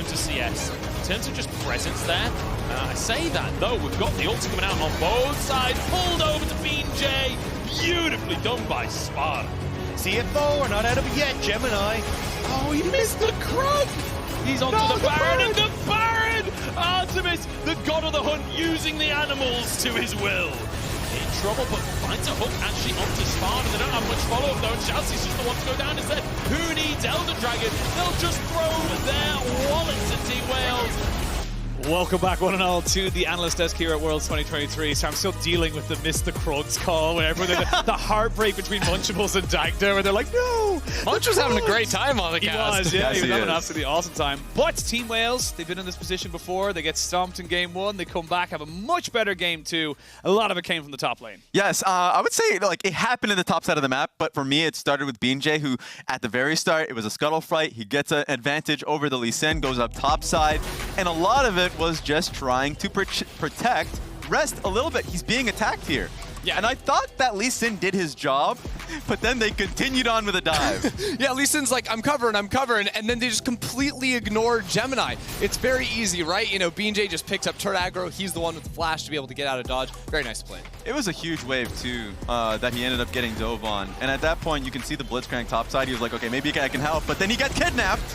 terms of CS. In terms of just presence there, I say that, though, we've got the ults coming out on both sides, pulled over to BeanJ, beautifully done by Sparda. CFO are not out of it yet, Gemini. Oh, he missed the crop! He's onto the Baron, and the Baron! Artemis, the god of the hunt, using the animals to his will. In trouble, but finds a hook actually onto Sparda. They don't have much follow-up, though, and ShiauC's just the one to go down instead. Who needs Elder Dragon? They'll just throw their wallets at Team Wales. Welcome back, one and all, to the analyst desk here at Worlds 2023. So I'm still dealing with the Miss the Krugs call, whenever the heartbreak between Munchables and Dagda, where they're like, no! Munch was having a great time on the He cast. was, yeah, Yes, he was he having an is. absolutely awesome time. But Team Wales, they've been in this position before. They get stomped in game one. They come back, have a much better game two. A lot of it came from the top lane. Yes, I would say like it happened in the top side of the map, but for me it started with BeanJ, who at the very start, it was a scuttle fight. He gets an advantage over the Lee Sin, goes up top side, and a lot of it was just trying to protect Rest a little bit. He's being attacked here. Yeah, and I thought that Lee Sin did his job, but then they continued on with a dive. Yeah, Lee Sin's like, I'm covering, and then they just completely ignored Gemini. It's very easy, right? You know, BeanJ just picks up turret aggro. He's the one with the flash to be able to get out of dodge. Very nice play. It was a huge wave, too, that he ended up getting dove on. And at that point, you can see the Blitzcrank topside. He was like, okay, maybe I can help, but then he got kidnapped.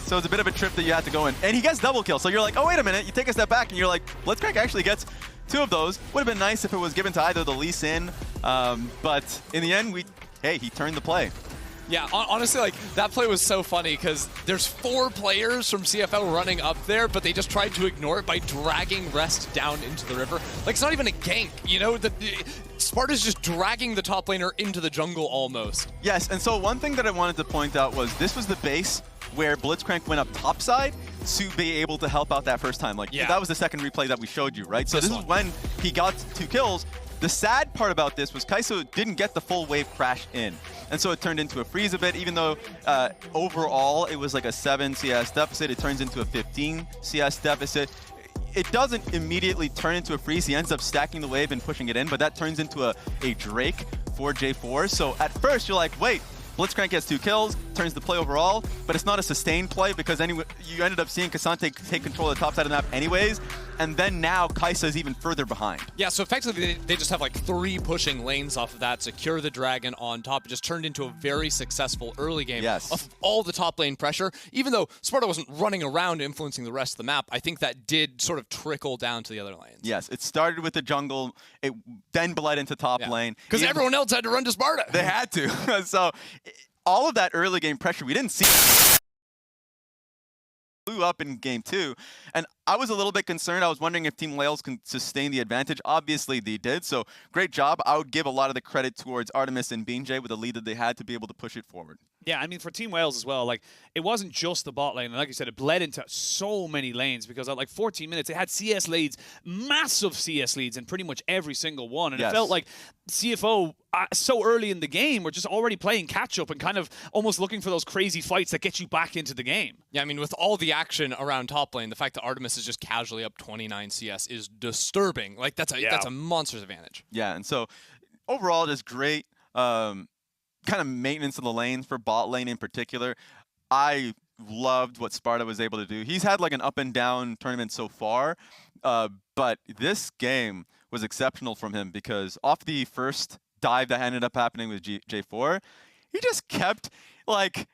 So it's a bit of a trip that you have to go in. And he gets double kill. So you're like, oh, wait a minute. You take a step back and you're like, Blitzcrank actually gets 2 of those. Would have been nice if it was given to either the Lee Sin. But in the end, he turned the play. Yeah, honestly, like, that play was so funny because there's 4 players from CFO running up there, but they just tried to ignore it by dragging Rest down into the river. Like, it's not even a gank, you know? Sparda's just dragging the top laner into the jungle almost. Yes, and so one thing that I wanted to point out was this was the base where Blitzcrank went up topside to be able to help out that first time. Like, that was the second replay that we showed you, right? So this is when he got 2 kills. The sad part about this was Kai'Sa didn't get the full wave crash in. And so it turned into a freeze a bit, even though overall it was like a 7 CS deficit, it turns into a 15 CS deficit. It doesn't immediately turn into a freeze. He ends up stacking the wave and pushing it in, but that turns into a Drake for J4. So at first you're like, wait, Blitzcrank gets 2 kills, turns the play overall, but it's not a sustained play because anyway, you ended up seeing K'Sante take control of the top side of the map anyways, and then now Kai'Sa is even further behind. Yeah, so effectively they just have like 3 pushing lanes off of that, secure the dragon on top. It just turned into a very successful early game off of all the top lane pressure. Even though Sparda wasn't running around influencing the rest of the map, I think that did sort of trickle down to the other lanes. Yes, it started with the jungle, it then bled into top lane. Because everyone else had to run to Sparda. They had to. So all of that early game pressure, we didn't see blew up in game 2, and I was a little bit concerned. I was wondering if Team Wales can sustain the advantage. Obviously they did, so great job. I would give a lot of the credit towards Artemis and BeanJ with the lead that they had to be able to push it forward. Yeah, I mean, for Team Wales as well, like, it wasn't just the bot lane. And like you said, it bled into so many lanes because at like 14 minutes, they had CS leads, massive CS leads in pretty much every single one. And it felt like CFO, so early in the game, were just already playing catch-up and kind of almost looking for those crazy fights that get you back into the game. Yeah, I mean, with all the action around top lane, the fact that Artemis is just casually up 29 CS is disturbing. Like, that's a monster's advantage. Yeah, and so overall, just great kind of maintenance of the lanes for bot lane in particular. I loved what Sparda was able to do. He's had like an up and down tournament so far, but this game was exceptional from him because off the first dive that ended up happening with J4, he just kept like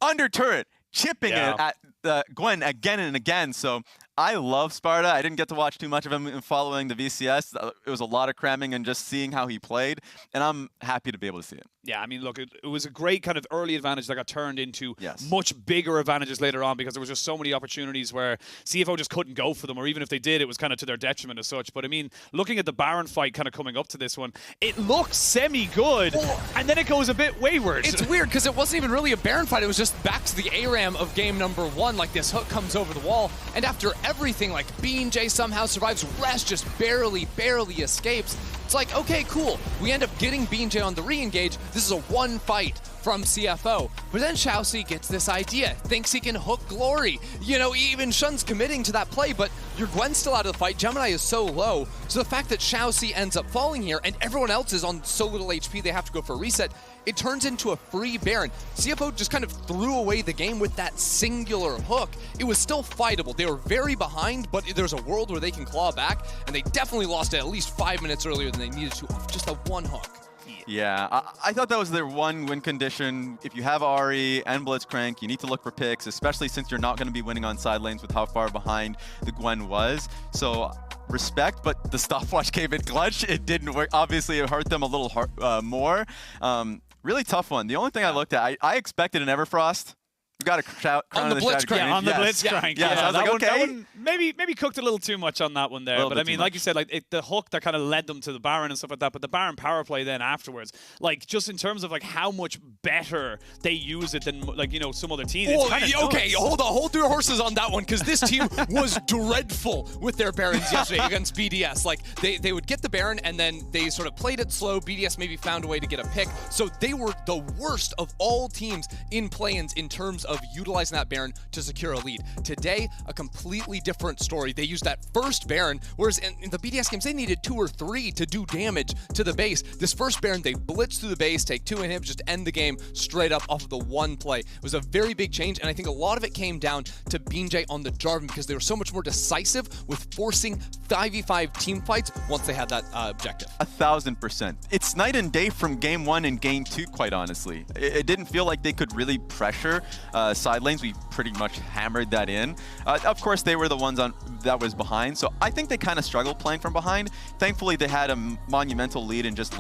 under turret, chipping it at Gwen again and again. So I love Sparda. I didn't get to watch too much of him following the VCS. It was a lot of cramming and just seeing how he played, and I'm happy to be able to see it. Yeah, I mean, look, it was a great kind of early advantage that got turned into much bigger advantages later on because there was just so many opportunities where CFO just couldn't go for them, or even if they did, it was kind of to their detriment as such. But I mean, looking at the Baron fight kind of coming up to this one, it looks semi-good, and then it goes a bit wayward. It's weird because it wasn't even really a Baron fight. It was just back to the ARAM of game number 1. Like, this hook comes over the wall, and after everything, like, BeanJ somehow survives, Rest just barely escapes. It's like, okay, cool. We end up getting BeanJ on the re-engage. This is a 1 fight, from CFO. But then ShiauC gets this idea, thinks he can hook Glory. You know, even Shunn's committing to that play, but your Gwen's still out of the fight. Gemini is so low, so the fact that ShiauC ends up falling here and everyone else is on so little HP they have to go for a reset, it turns into a free Baron. CFO just kind of threw away the game with that singular hook. It was still fightable. They were very behind, but there's a world where they can claw back, and they definitely lost it at least 5 minutes earlier than they needed to off just a one hook. Yeah, I thought that was their one win condition. If you have Ahri and Blitzcrank, you need to look for picks, especially since you're not going to be winning on side lanes with how far behind the Gwen was. So respect, but the stopwatch came in clutch. It didn't work. Obviously, it hurt them a little more. Really tough one. The only thing I looked at, I expected an Everfrost. We got a crown on the Blitzcrank. Yeah, on the Blitzcrank. Yeah, so I was like, okay. That one maybe cooked a little too much on that one there. But I mean, like you said, like the hook that kind of led them to the Baron and stuff like that. But the Baron power play then afterwards, like just in terms of like how much better they use it than like, you know, some other teams. Oh, okay, hold your horses on that one, because this team was dreadful with their Barons yesterday against BDS. Like they would get the Baron and then they sort of played it slow. BDS maybe found a way to get a pick. So they were the worst of all teams in play-ins in terms of utilizing that Baron to secure a lead. Today, a completely different story. They used that first Baron, whereas in the BDS games, they needed 2 or 3 to do damage to the base. This first Baron, they blitz through the base, take 2 inhibs, just end the game straight up off of the one play. It was a very big change, and I think a lot of it came down to BeanJ on the Jarvan because they were so much more decisive with forcing 5v5 team fights once they had that objective. 1000%. It's night and day from game 1 and game 2, quite honestly. It didn't feel like they could really pressure side lanes. We pretty much hammered that in. Of course, they were the ones that was behind, so I think they kind of struggled playing from behind. Thankfully, they had a monumental lead in just the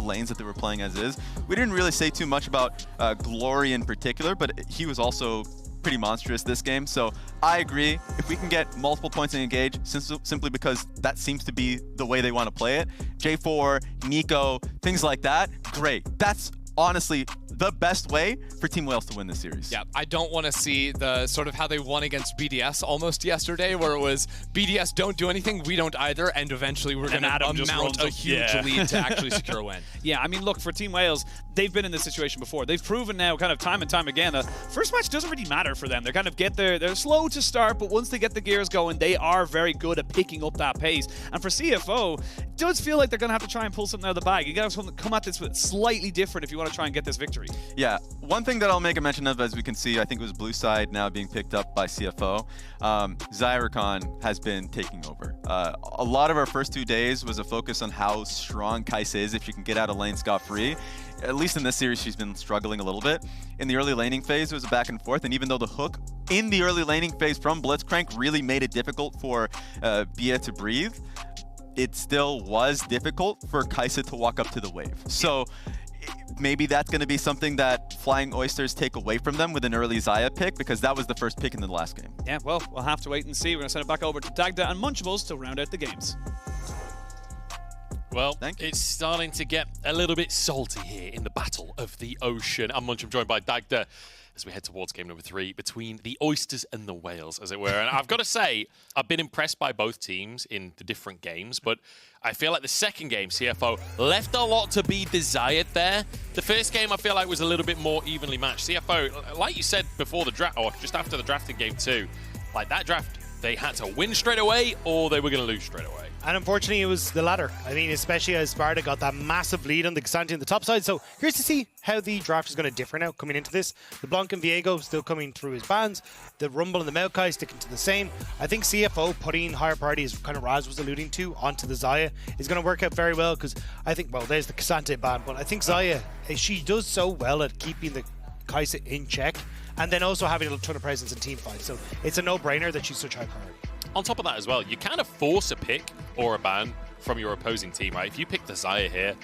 lanes that they were playing as is. We didn't really say too much about Glory in particular, but he was also pretty monstrous this game. So I agree, if we can get multiple points in engage, simply because that seems to be the way they want to play it, J4, Nico, things like that, great. That's honestly the best way for Team Wales to win this series. Yeah, I don't want to see the sort of how they won against BDS almost yesterday, where it was BDS don't do anything, we don't either, and eventually we're going to mount a huge lead to actually secure a win. Yeah, I mean, look, for Team Wales, they've been in this situation before. They've proven now kind of time and time again that first match doesn't really matter for them. They kind of get there, they're slow to start, but once they get the gears going, they are very good at picking up that pace. And for CFO, it does feel like they're going to have to try and pull something out of the bag. You got to come at this with slightly different if you want to try and get this victory. Yeah, one thing that I'll make a mention of, as we can see, I think it was blue side now being picked up by CFO. Zyricon has been taking over. A lot of our first 2 days was a focus on how strong Kalista is if she can get out of lane scot-free. At least in this series, she's been struggling a little bit. In the early laning phase, it was a back and forth, and even though the hook in the early laning phase from Blitzcrank really made it difficult for Bia to breathe, it still was difficult for Kalista to walk up to the wave. So maybe that's going to be something that Flying Oysters take away from them with an early Xayah pick, because that was the first pick in the last game. Yeah, well, we'll have to wait and see. We're going to send it back over to Dagda and Munchables to round out the games. Well, it's starting to get a little bit salty here in the Battle of the Ocean. I'm Munch, I'm joined by Dagda as we head towards game number 3 between the Oysters and the Whales, as it were. And I've got to say, I've been impressed by both teams in the different games, but I feel like the second game, CFO, left a lot to be desired there. The first game, I feel like, was a little bit more evenly matched. CFO, like you said before the draft, or just after the draft in game 2, like that draft, they had to win straight away or they were going to lose straight away. And unfortunately, it was the latter. I mean, especially as Sparda got that massive lead on the Xanthi on the top side. So here's to see how the draft is going to differ now coming into this. The Blanc and Viego still coming through his bans. The Rumble and the Maokai sticking to the same. I think CFO putting higher priority, as kind of Raz was alluding to, onto the Xayah is going to work out very well, because I think, well, there's the Xanthi ban, but I think Xayah, she does so well at keeping the Kalista in check and then also having a ton of presence in team fights. So it's a no-brainer that she's such high priority. On top of that as well, you kind of force a pick or a ban from your opposing team, right? If you pick the Xayah here,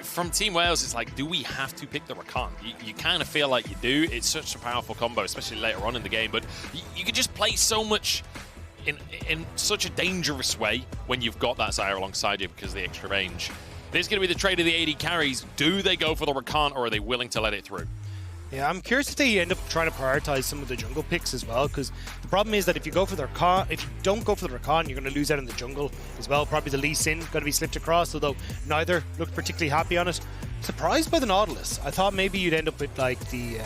from Team Wales, it's like, do we have to pick the Rakan? You kind of feel like you do. It's such a powerful combo, especially later on in the game, but you can just play so much in such a dangerous way when you've got that Xayah alongside you because of the extra range. There's going to be the trade of the AD carries. Do they go for the Rakan or are they willing to let it through? Yeah, I'm curious if they end up trying to prioritize some of the jungle picks as well, because the problem is that if you go for the Rakan, if you don't go for the Rakan, you're going to lose out in the jungle as well. Probably the Lee Sin going to be slipped across, although neither looked particularly happy on it. surprised by the Nautilus. I thought maybe you'd end up with like the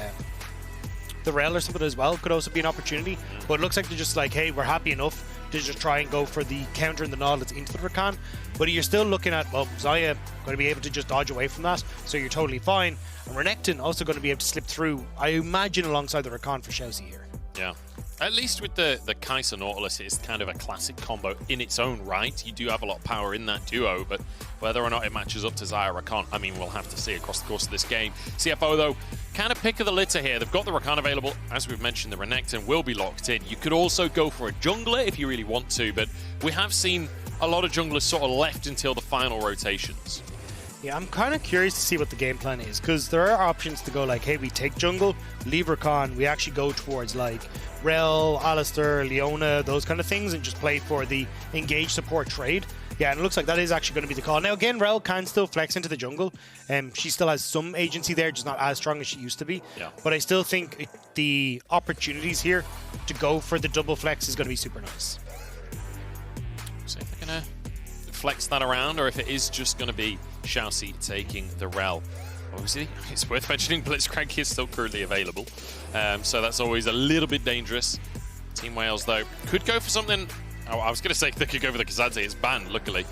Rell or something as well. Could also be an opportunity. But it looks like they're just like, hey, we're happy enough to just try and go for the counter in the Nautilus into the Rakan. But you're still looking at, well, Xayah going to be able to just dodge away from that, so you're totally fine. And Renekton also going to be able to slip through, I imagine, alongside the Rakan for ShiauC here. Yeah. At least with the Kai'Sa Nautilus, it's kind of a classic combo in its own right. You do have a lot of power in that duo, but whether or not it matches up to Xayah Rakan, I mean, we'll have to see across the course of this game. CFO, though, kind of pick of the litter here. They've got the Rakan available. As we've mentioned, the Renekton will be locked in. You could also go for a jungler if you really want to, but we have seen a lot of junglers sort of left until the final rotations. Yeah, I'm kind of curious to see what the game plan is, because there are options to go like, hey, we take jungle, leave Rakan, we actually go towards like Rell, Alistar, Leona, those kind of things, and just play for the engage support trade. Yeah, and it looks like that is actually going to be the call. Now, again, Rell can still flex into the jungle. She still has some agency there, just not as strong as she used to be. Yeah. But I still think the opportunities here to go for the double flex is going to be super nice. See if they're going to flex that around, or if it is just going to be ShiauC taking the Rell. Obviously, it's worth mentioning Blitzcrank is still currently available, so that's always a little bit dangerous. Team Wales, though, could go for something. Oh, I was going to say they could go for the Kazadze. It's banned, luckily.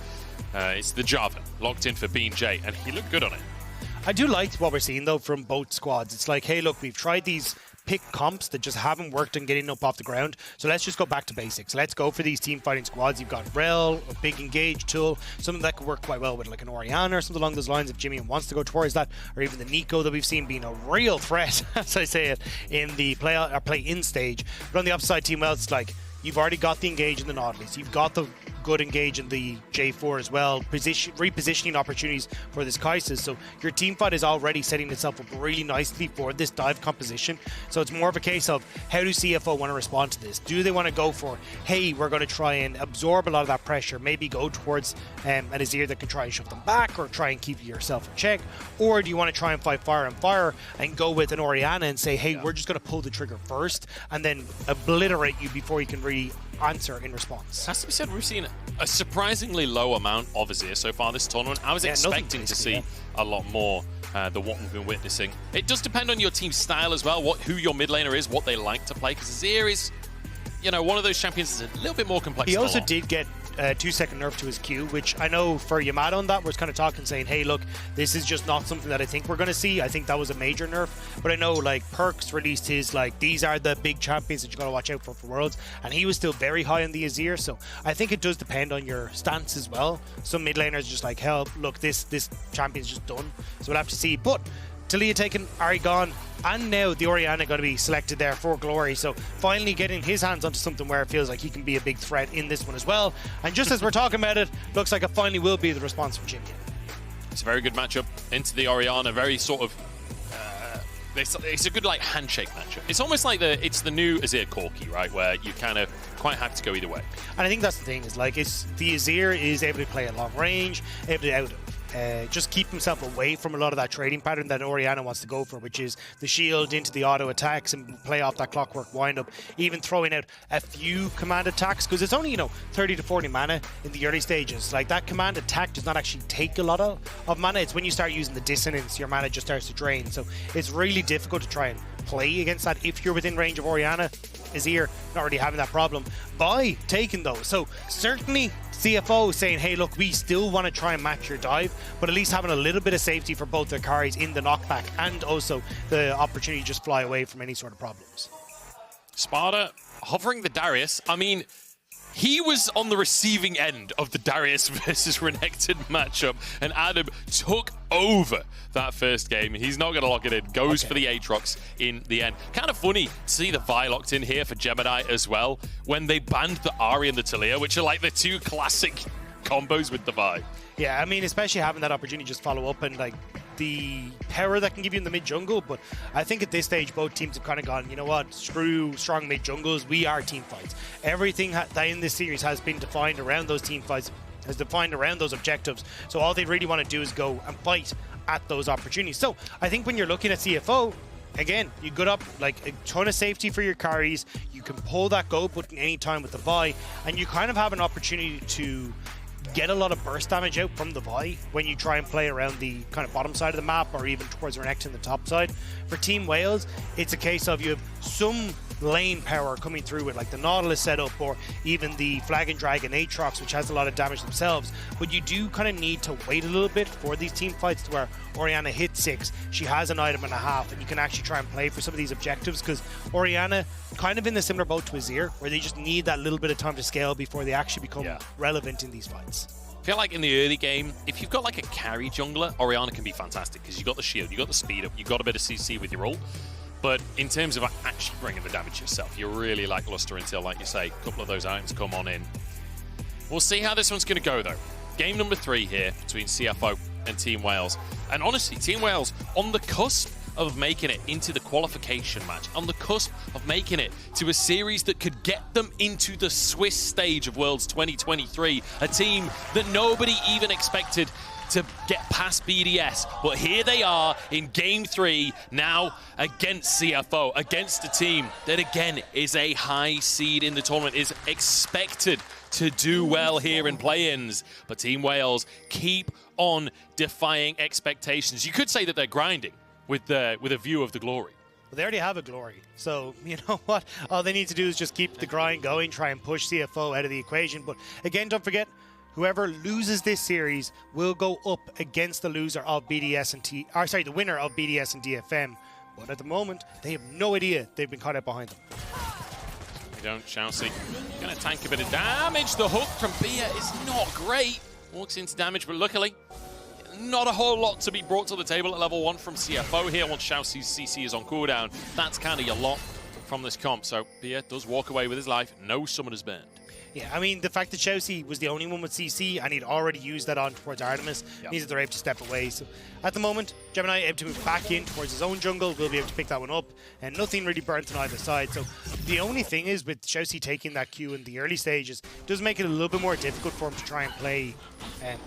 It's the Jarvan, locked in for BeanJ, and he looked good on it. I do like what we're seeing, though, from both squads. It's like, hey, look, we've tried these pick comps that just haven't worked on getting up off the ground. So let's just go back to basics. Let's go for these team fighting squads. You've got Rell, a big engage tool, something that could work quite well with like an Orianna or something along those lines if JimieN wants to go towards that, or even the Nico that we've seen being a real threat, as I say it, in the play-in stage. But on the upside, Team Wales, it's like, you've already got the engage in the Nautilus. You've got the good engage in the J4 as well. Repositioning opportunities for this Kai'Sa. So your team fight is already setting itself up really nicely for this dive composition. So it's more of a case of how do CFO want to respond to this? Do they want to go for, hey, we're going to try and absorb a lot of that pressure, maybe go towards an Azir that can try and shove them back or try and keep yourself in check? Or do you want to try and fight fire and fire and go with an Orianna and say, hey, we're just going to pull the trigger first and then obliterate you before you can really answer in response? Has to be said, we've seen a surprisingly low amount of Azir so far this tournament. I was expecting to see a lot more than what we've been witnessing. It does depend on your team's style as well, who your mid laner is, what they like to play, because Azir is, you know, one of those champions that's a little bit more complex. He also did get a 2-second nerf to his Q, which I know for Yamato on that was kind of talking, saying, hey, look, this is just not something that I think we're going to see. I think that was a major nerf. But I know, like, Perks released his, like, these are the big champions that you got to watch out for Worlds. And he was still very high on the Azir. So I think it does depend on your stance as well. Some mid laners just like, hell, look, this champion's just done. So we'll have to see. But Talia taken, Ahri gone, and now the Orianna going to be selected there for Glory. So finally getting his hands onto something where it feels like he can be a big threat in this one as well. And just as we're talking about it, looks like it finally will be the response from JimieN. It's a very good matchup into the Orianna. Very sort of, it's a good like handshake matchup. It's almost like it's the new Azir Corki, right? Where you kind of quite have to go either way. And I think that's the thing, is like, it's the Azir is able to play at long range, able to just keep himself away from a lot of that trading pattern that Orianna wants to go for, which is the shield into the auto attacks and play off that clockwork windup, even throwing out a few command attacks, because it's only, 30 to 40 mana in the early stages. Like, that command attack does not actually take a lot of mana. It's when you start using the dissonance, your mana just starts to drain. So it's really difficult to try and play against that if you're within range of Orianna. Azir not really having that problem by taking those. So certainly CFO saying, hey, look, we still want to try and match your dive, but at least having a little bit of safety for both their carries in the knockback and also the opportunity to just fly away from any sort of problems. Sparda hovering the Darius. I mean, he was on the receiving end of the Darius versus Renekton matchup, and Adam took over that first game. He's not going to lock it in. Goes for the Aatrox in the end. Kind of funny to see the Vi locked in here for Gemini as well, when they banned the Ahri and the Talia, which are like the two classic combos with the Vi. Yeah, I mean, especially having that opportunity to just follow up and like the power that can give you in the mid jungle. But I think at this stage, both teams have kind of gone, you know what, screw strong mid jungles. We are team fights. Everything that in this series has been defined around those team fights, has defined around those objectives. So all they really want to do is go and fight at those opportunities. So I think when you're looking at CFO, again, you got up like a ton of safety for your carries. You can pull that go button anytime with the Vi, and you kind of have an opportunity to get a lot of burst damage out from the Vi when you try and play around the kind of bottom side of the map or even towards Renekton the top side. For Team Wales, it's a case of you have some lane power coming through with like the Nautilus setup or even the Flag and Dragon Aatrox, which has a lot of damage themselves, but you do kind of need to wait a little bit for these team fights to where Orianna hits 6, she has an item and a half, and you can actually try and play for some of these objectives, because Orianna kind of in the similar boat to Azir, where they just need that little bit of time to scale before they actually become relevant in these fights. I feel like in the early game, if you've got like a carry jungler, Orianna can be fantastic because you've got the shield, you've got the speed up, you've got a bit of CC with your ult. But in terms of actually bringing the damage yourself, you're really lackluster until, like you say, a couple of those items come on in. We'll see how this one's going to go, though. Game number 3 here between CFO and Team Wales. And honestly, Team Wales on the cusp of making it into the qualification match, on the cusp of making it to a series that could get them into the Swiss stage of Worlds 2023, a team that nobody even expected to get past BDS, but here they are in Game 3 now against CFO, against a team that again is a high seed in the tournament, is expected to do well here in play-ins, but Team Wales keep on defying expectations. You could say that they're grinding with a view of the glory. Well, they already have a glory, so you know what? All they need to do is just keep the grind going, try and push CFO out of the equation. But again, don't forget, whoever loses this series will go up against the loser of BDS and the winner of BDS and DFM. But at the moment, they have no idea they've been caught out behind them. They don't, ShiauC. Gonna tank a bit of damage. The hook from Bia is not great. Walks into damage, but luckily, not a whole lot to be brought to the table at level 1 from CFO here once ShiauC's CC is on cooldown. That's kind of your lot from this comp. So Bia does walk away with his life. No summoners burned. Yeah, I mean, the fact that ShiauC was the only one with CC and he'd already used that on towards Artemis means that they're able to step away. So at the moment, Gemini able to move back in towards his own jungle, will be able to pick that one up, and nothing really burnt on either side. So the only thing is with ShiauC taking that Q in the early stages, it does make it a little bit more difficult for him to try and play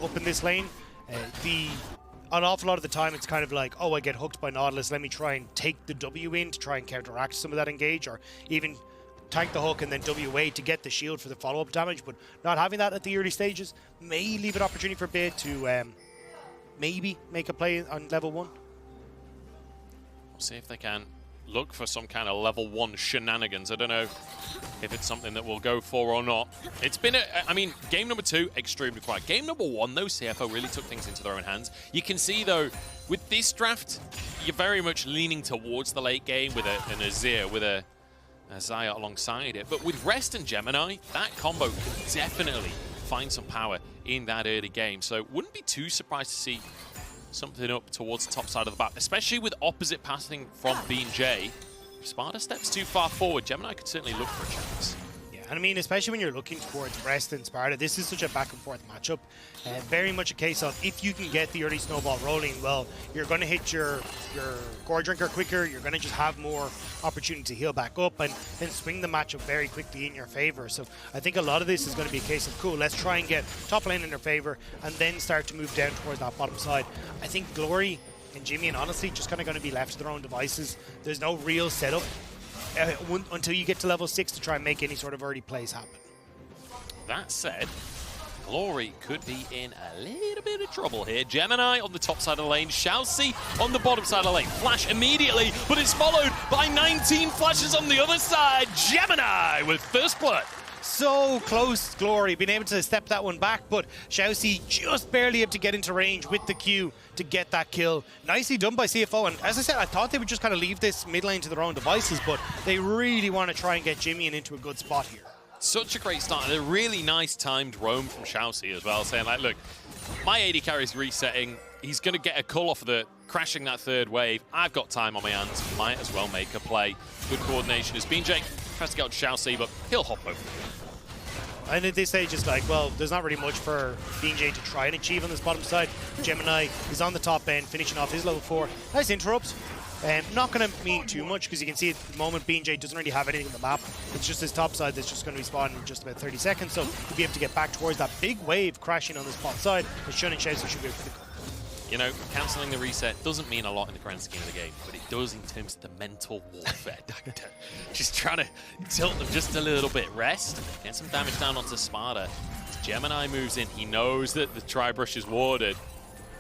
up in this lane. An awful lot of the time, it's kind of like, oh, I get hooked by Nautilus, let me try and take the W in to try and counteract some of that engage, or even tank the hook and then WA to get the shield for the follow-up damage. But not having that at the early stages may leave an opportunity for Bid to maybe make a play on level 1. We'll see if they can look for some kind of level 1 shenanigans. I don't know if it's something that we'll go for or not. It's been, I mean, game number 2, extremely quiet. Game number 1, though, CFO really took things into their own hands. You can see, though, with this draft, you're very much leaning towards the late game with an Azir, with a Zaya alongside it. But with Rest and Gemini, that combo could definitely find some power in that early game. So wouldn't be too surprised to see something up towards the top side of the map, especially with opposite passing from BeanJ. If Sparda steps too far forward, Gemini could certainly look for a chance. And I mean, especially when you're looking towards Rest and Sparda, this is such a back and forth matchup. Very much a case of if you can get the early snowball rolling, well, you're going to hit your Gore Drinker quicker, you're going to just have more opportunity to heal back up and then swing the matchup very quickly in your favor. So I think a lot of this is going to be a case of, cool, let's try and get top lane in their favor and then start to move down towards that bottom side. I think Glory and JimieN, honestly, just kind of going to be left to their own devices. There's no real setup until you get to level 6 to try and make any sort of early plays happen. That said, Glory could be in a little bit of trouble here. Gemini on the top side of the lane, ShiauC on the bottom side of the lane. Flash immediately, but it's followed by 19 flashes on the other side. Gemini with first blood. So close, Glory, being able to step that one back, but ShiauC just barely able to get into range with the Q to get that kill. Nicely done by CFO, and as I said, I thought they would just kind of leave this mid lane to their own devices, but they really want to try and get JimieN into a good spot here. Such a great start, and a really nice timed roam from ShiauC as well, saying like, look, my AD carry's resetting, he's going to get a cull off of the crashing that third wave, I've got time on my hands, might as well make a play. Good coordination as BeanJ tries to get out to ShiauC, but he'll hop over. And at this stage, it's like, well, there's not really much for BeanJ to try and achieve on this bottom side. Gemini is on the top end, finishing off his level 4. Nice interrupt. Not going to mean too much, because you can see at the moment BeanJ doesn't really have anything on the map. It's just his top side that's just going to be spawning in just about 30 seconds, so he'll be able to get back towards that big wave crashing on this bottom side, because Shunn and ShiauC should be able to pick up. You know, cancelling the reset doesn't mean a lot in the grand scheme of the game, but it does in terms of the mental warfare. Just trying to tilt them just a little bit. Rest, get some damage down onto Sparda. Gemini moves in. He knows that the Tri-Brush is warded.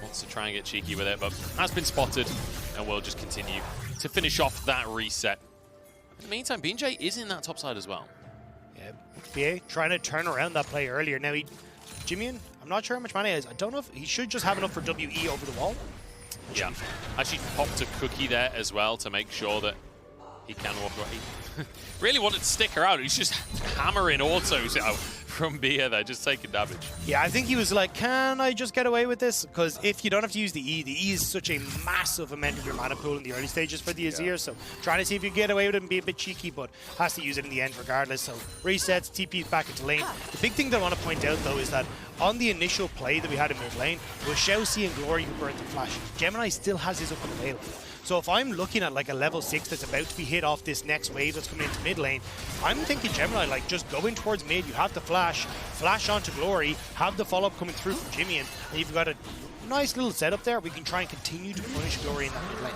Wants to try and get cheeky with it, but has been spotted, and will just continue to finish off that reset. In the meantime, BeanJ is in that top side as well. Yeah, BA trying to turn around that play earlier. Now, JimieN, I'm not sure how much mana he has. I don't know if he should just have enough for WE over the wall. Yeah, actually popped a cookie there as well to make sure that he can walk away. Really wanted to stick her out. He's just hammering autos out from Bia there, just taking damage. Yeah, I think he was like, can I just get away with this? Because if you don't have to use the E is such a massive amount of your mana pool in the early stages for the Azir, so trying to see if you can get away with it and be a bit cheeky, but has to use it in the end regardless. So resets, TPs back into lane. The big thing that I want to point out though is that on the initial play that we had in mid lane, it was ShiauC and Glory who burnt the flash. Gemini still has his up and available. So if I'm looking at like a level 6 that's about to be hit off this next wave that's coming into mid lane, I'm thinking Gemini, like just going towards mid, you have the flash onto Glory, have the follow-up coming through from JimieN, and you've got a nice little setup there. We can try and continue to punish Glory in that mid lane.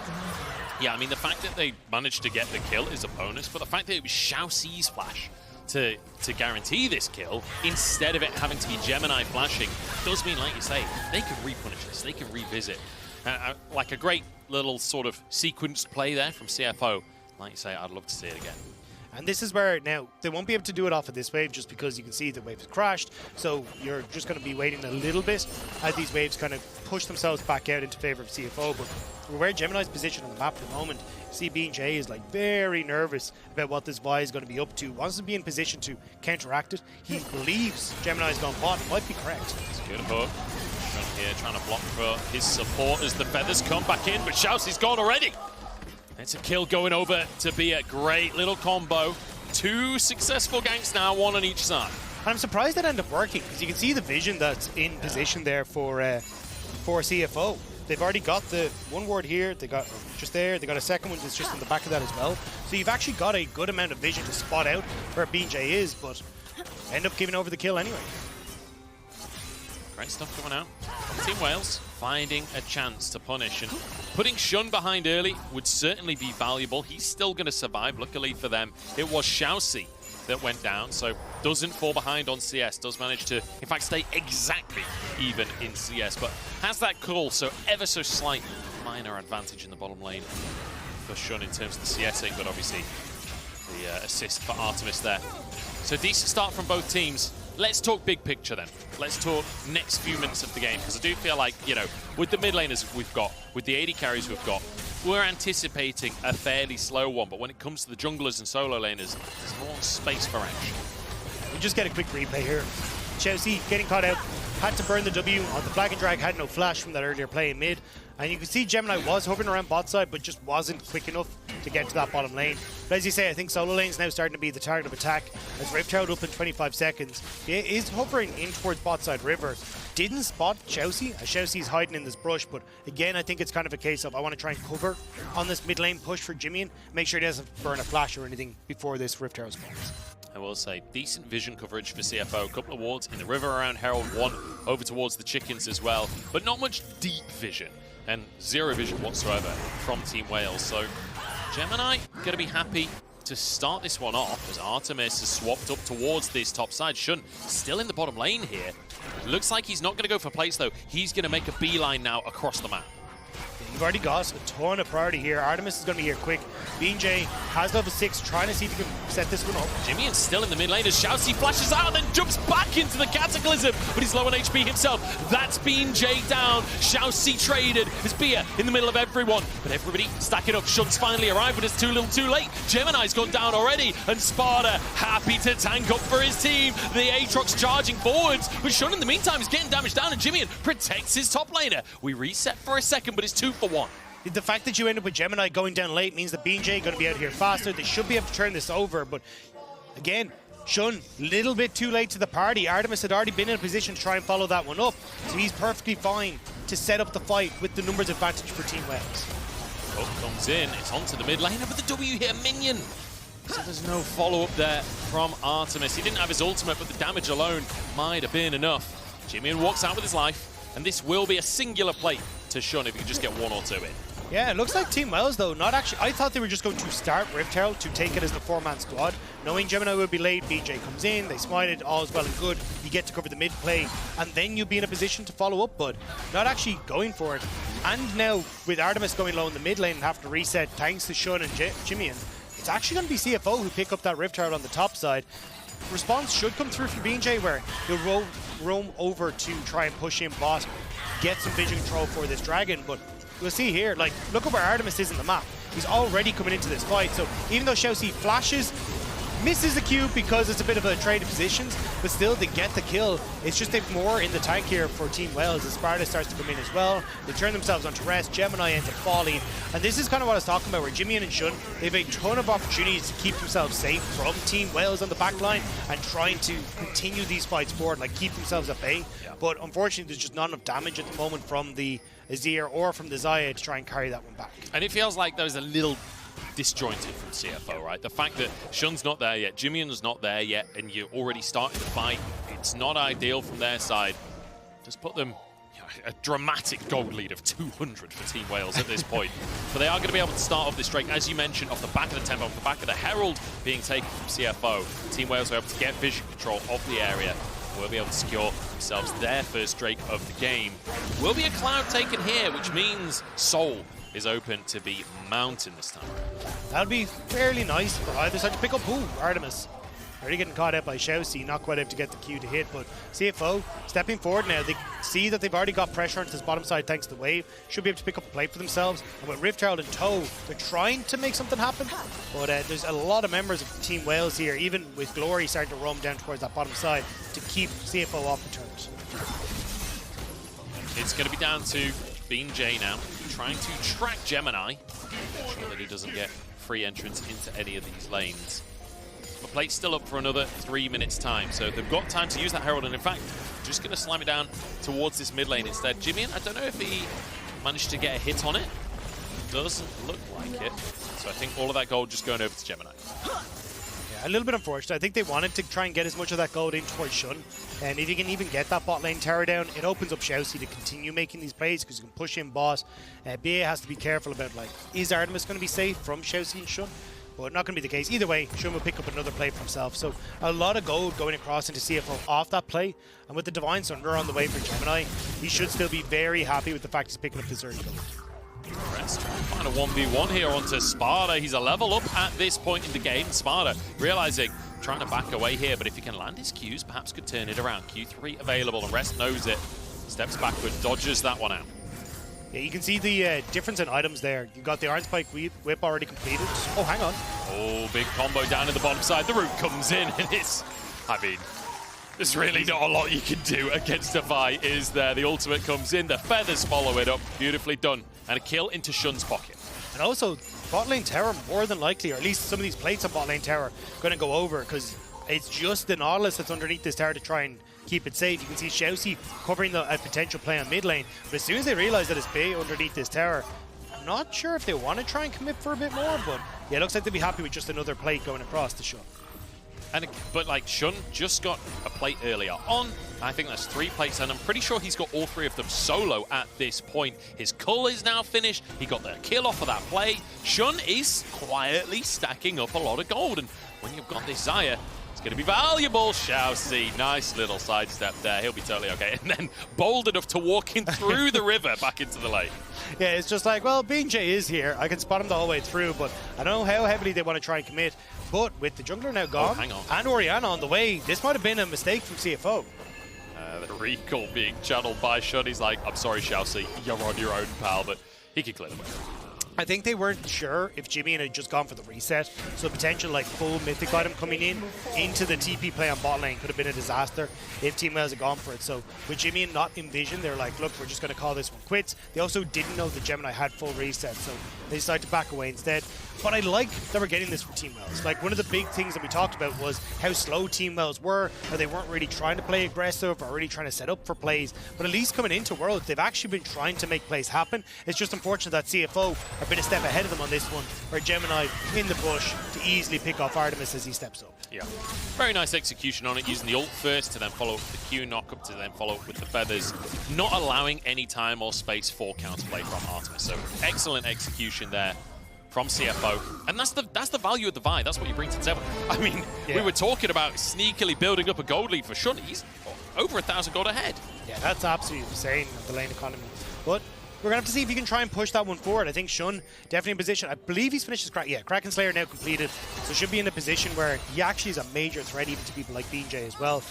Yeah, I mean, the fact that they managed to get the kill is a bonus, but the fact that it was ShiauC's flash to guarantee this kill, instead of it having to be Gemini flashing, does mean, like you say, they can repunish this, they can revisit. Like a great little sort of sequenced play there from CFO. Like you say, I'd love to see it again. And this is where, now, they won't be able to do it off of this wave just because you can see the wave has crashed. So you're just going to be waiting a little bit as these waves kind of push themselves back out into favor of CFO. But where Gemini's position on the map at the moment, see BeanJ is like very nervous about what this Vi is going to be up to. Wants to be in position to counteract it. He believes Gemini's gone bot. Might be correct. It's good hook. Shunn here trying to block for his support as the feathers come back in, but ShiauC's gone already. It's a kill going over to be a great little combo. 2 successful ganks now, 1 on each side. And I'm surprised that ended up working because you can see the vision that's in position there for CFO. They've already got the one ward here, they got just there, they got a second one that's just in the back of that as well. So you've actually got a good amount of vision to spot out where BeanJ is, but end up giving over the kill anyway. Great stuff coming out. Team Wales finding a chance to punish, and putting Shunn behind early would certainly be valuable. He's still going to survive. Luckily for them, it was ShiauC that went down, so doesn't fall behind on CS, does manage to, in fact, stay exactly even in CS, but has that call, so ever so slight minor advantage in the bottom lane for Shunn in terms of the CSing, but obviously the assist for Artemis there. So decent start from both teams. Let's talk big picture then. Let's talk next few minutes of the game, because I do feel like, you know, with the mid laners we've got, with the AD carries we've got, we're anticipating a fairly slow one, but when it comes to the junglers and solo laners, there's more space for action. We just get a quick replay here. ShiauC getting caught out, had to burn the W on the flag and drag, had no flash from that earlier play in mid. And you can see Gemini was hovering around bot side, but just wasn't quick enough to get to that bottom lane. But as you say, I think solo lane's now starting to be the target of attack. As Rift Herald up in 25 seconds, he is hovering in towards bot side river. Didn't spot ShiauC, as ShiauC's hiding in this brush, but again, I think it's kind of a case of I want to try and cover on this mid lane push for JimieN, make sure he doesn't burn a flash or anything before this Rift Herald spawns. I will say, decent vision coverage for CFO. A couple of wards in the river around Herald, 1 over towards the chickens as well, but not much deep vision, and 0 vision whatsoever from Team Wales. So Gemini going to be happy to start this one off as Artemis has swapped up towards this top side. Shunn still in the bottom lane here. Looks like he's not going to go for plates though. He's going to make a beeline now across the map. You've already got a ton of priority here. Artemis is going to be here quick. BeanJ has level 6, trying to see if he can set this one up. JimieN's still in the mid lane as ShiauC flashes out and then jumps back into the Cataclysm, but he's low on HP himself. That's BeanJ down. ShiauC traded. It's Bia in the middle of everyone, but everybody stacking up. Shunn's finally arrived, but it's too little too late. Gemini's gone down already, and Sparda happy to tank up for his team. The Aatrox charging forwards, but Shunn in the meantime is getting damaged down, and JimieN protects his top laner. We reset for a second, but it's 2 for 1. The fact that you end up with Gemini going down late means that BeanJ going to be out here faster. They should be able to turn this over, but again, Shunn, little bit too late to the party. Artemis had already been in a position to try and follow that one up, so he's perfectly fine to set up the fight with the numbers advantage for Team Wales. Hook comes in, it's onto the mid lane, but the W hit a minion. So there's no follow-up there from Artemis. He didn't have his ultimate, but the damage alone might have been enough. JimieN walks out with his life, and this will be a singular plate to Shunn if he can just get 1 or 2 in. Yeah, it looks like Team Wells, though, not actually... I thought they were just going to start Rift Herald to take it as the 4-man squad. Knowing Gemini would be late, BeanJ comes in, they smite it, all is well and good. You get to cover the mid play, and then you'll be in a position to follow up, but not actually going for it. And now, with Artemis going low in the mid lane and having to reset thanks to Shunn and JimieN, it's actually going to be CFO who pick up that Rift Herald on the top side. Response should come through from BeanJ, where he'll roam over to try and push in bot, get some vision control for this dragon, but we'll see here, like, look at where Artemis is in the map. He's already coming into this fight, so even though ShiauC flashes, misses the Q because it's a bit of a trade of positions, but still they get the kill. It's just they've more in the tank here for Team Wells as Sparda starts to come in as well. They turn themselves onto rest, Gemini ends up falling, and this is kind of what I was talking about, where JimieN and Shunn, they have a ton of opportunities to keep themselves safe from Team Wells on the back line and trying to continue these fights forward, like keep themselves at bay. But unfortunately, there's just not enough damage at the moment from the Azir or from the Xayah to try and carry that one back. And it feels like there's a little disjointed from CFO, right? The fact that Shunn's not there yet, JimieN's not there yet, and you're already starting to fight, it's not ideal from their side. Just put them a dramatic gold lead of 200 for Team Wales at this point. But they are going to be able to start off this Drake, as you mentioned, off the back of the tempo, off the back of the Herald being taken from CFO. Team Wales are able to get vision control of the area. Will be able to secure themselves their first Drake of the game. Will be a Cloud taken here, which means Soul is open to be Mountain this time around. That'll be fairly nice for either side to pick up. Artemis. Already getting caught out by ShiauC, not quite able to get the Q to hit, but CFO stepping forward now. They see that they've already got pressure onto this bottom side thanks to the wave. Should be able to pick up a plate for themselves. And with Rift Herald in tow, they're trying to make something happen. But there's a lot of members of Team Wales here, even with Glory starting to roam down towards that bottom side to keep CFO off the turns. It's going to be down to BeanJ now, trying to track Gemini. Ensure that he doesn't get free entrance into any of these lanes. The plate's still up for another 3 minutes time, so they've got time to use that Herald, and in fact, just going to slam it down towards this mid lane instead. JimieN, I don't know if he managed to get a hit on it. Doesn't look like it. So I think all of that gold just going over to Gemini. Yeah, a little bit unfortunate. I think they wanted to try and get as much of that gold in towards Shunn. And if you can even get that bot lane tower down, it opens up ShiauC to continue making these plays because you can push in boss. BA has to be careful about, like, is Artemis going to be safe from ShiauC and Shunn? But not going to be the case. Either way, Shunn will pick up another play for himself. So a lot of gold going across into CFO off that play. And with the Divine Sunder on the way for Gemini, he should still be very happy with the fact he's picking up his early gold. Rest trying to find a 1v1 here onto Sparda. He's a level up at this point in the game. Sparda realizing, trying to back away here, but if he can land his Qs, perhaps could turn it around. Q3 available, and Rest knows it. Steps backward, dodges that one out. Yeah, you can see the difference in items there. You got the Iron Spike whip already completed. Oh, hang on. Oh, big combo down at the bottom side. The root comes in, and it's, I mean, there's really not a lot you can do against a Vi, is there? The ultimate comes in, the feathers follow it up. Beautifully done. And a kill into Shunn's pocket. And also, bot lane tower, more than likely, or at least some of these plates on bot lane tower, going to go over, because it's just the Nautilus that's underneath this tower to try and keep it safe. You can see ShiauC covering a potential play on mid lane, but as soon as they realize that it's Bay underneath this tower, I'm not sure if they want to try and commit for a bit more, but yeah, it looks like they'll be happy with just another plate going across the Shunn. But like, Shunn just got a plate earlier on. I think that's 3 plates, and I'm pretty sure he's got all 3 of them solo at this point. His cull is now finished. He got the kill off of that play. Shunn is quietly stacking up a lot of gold, and when you've got this Xayah, it's going to be valuable. ShiauC, nice little sidestep there. He'll be totally okay. And then bold enough to walk in through the river back into the lane. Yeah, it's just like, well, BeanJ is here. I can spot him the whole way through, but I don't know how heavily they want to try and commit. But with the jungler now gone, hang on, and Orianna on the way, this might have been a mistake from CFO. The recall being channeled by Shunn. He's like, I'm sorry, ShiauC, you're on your own, pal, but he can clear the way. I think they weren't sure if JimieN had just gone for the reset, so potential like full mythic item coming in into the TP play on bot lane could have been a disaster if Team Wales had gone for it. So with JimieN not in vision, they're like, look, we're just going to call this one quits. They also didn't know that Gemini had full reset, so they decided to back away instead. But I like that we're getting this from Team Wells. Like, one of the big things that we talked about was how slow Team Wells were, how they weren't really trying to play aggressive or really trying to set up for plays. But at least coming into Worlds, they've actually been trying to make plays happen. It's just unfortunate that CFO are a bit a step ahead of them on this one, where Gemini in the bush to easily pick off Artemis as he steps up. Yeah, very nice execution on it, using the ult first to then follow up with the Q knock-up to then follow up with the feathers, not allowing any time or space for counterplay from Artemis. So excellent execution there from CFO, and that's the value of the Vi. That's what you bring to the table. I mean, we were talking about sneakily building up a gold lead for Shunn. He's over 1,000 gold ahead. Yeah, that's absolutely insane, the lane economy. But we're going to have to see if he can try and push that one forward. I think Shunn definitely in position. I believe he's finished his Kraken Slayer now completed, so should be in a position where he actually is a major threat even to people like BeanJ as well.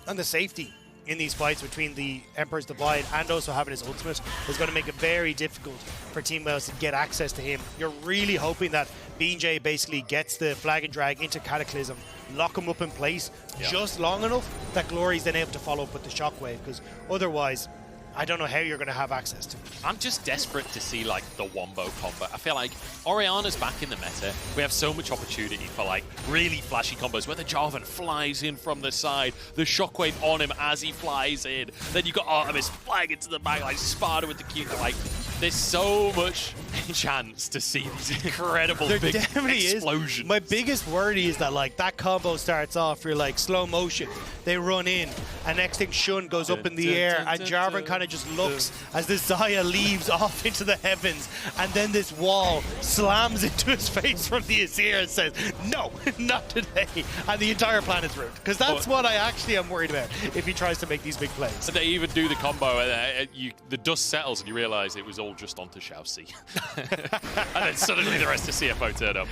And the safety in these fights between the Emperor's Divide and also having his ultimate is going to make it very difficult for Team Wells to get access to him. You're really hoping that BeanJ basically gets the flag and drag into Cataclysm, lock him up in place just long enough that Glory's then able to follow up with the Shockwave, because otherwise I don't know how you're going to have access to it. I'm just desperate to see, like, the Wombo combo. I feel like Orianna's back in the meta. We have so much opportunity for, like, really flashy combos where the Jarvan flies in from the side, the Shockwave on him as he flies in. Then you got Artemis flying into the back like Sparda with the Q. Like, there's so much chance to see these incredible big explosions. My biggest worry is that, like, that combo starts off, you're like slow motion, they run in, and next thing Shunn goes up in the air, and Jarvan kind of just looks as the Xayah leaves off into the heavens, and then this wall slams into his face from the Azir and says, no, not today, and the entire planet's ruined. Because that's what I actually am worried about if he tries to make these big plays. So they even do the combo, and the dust settles, and you realize it was all just onto ShiauC. And then suddenly the rest of CFO turned up.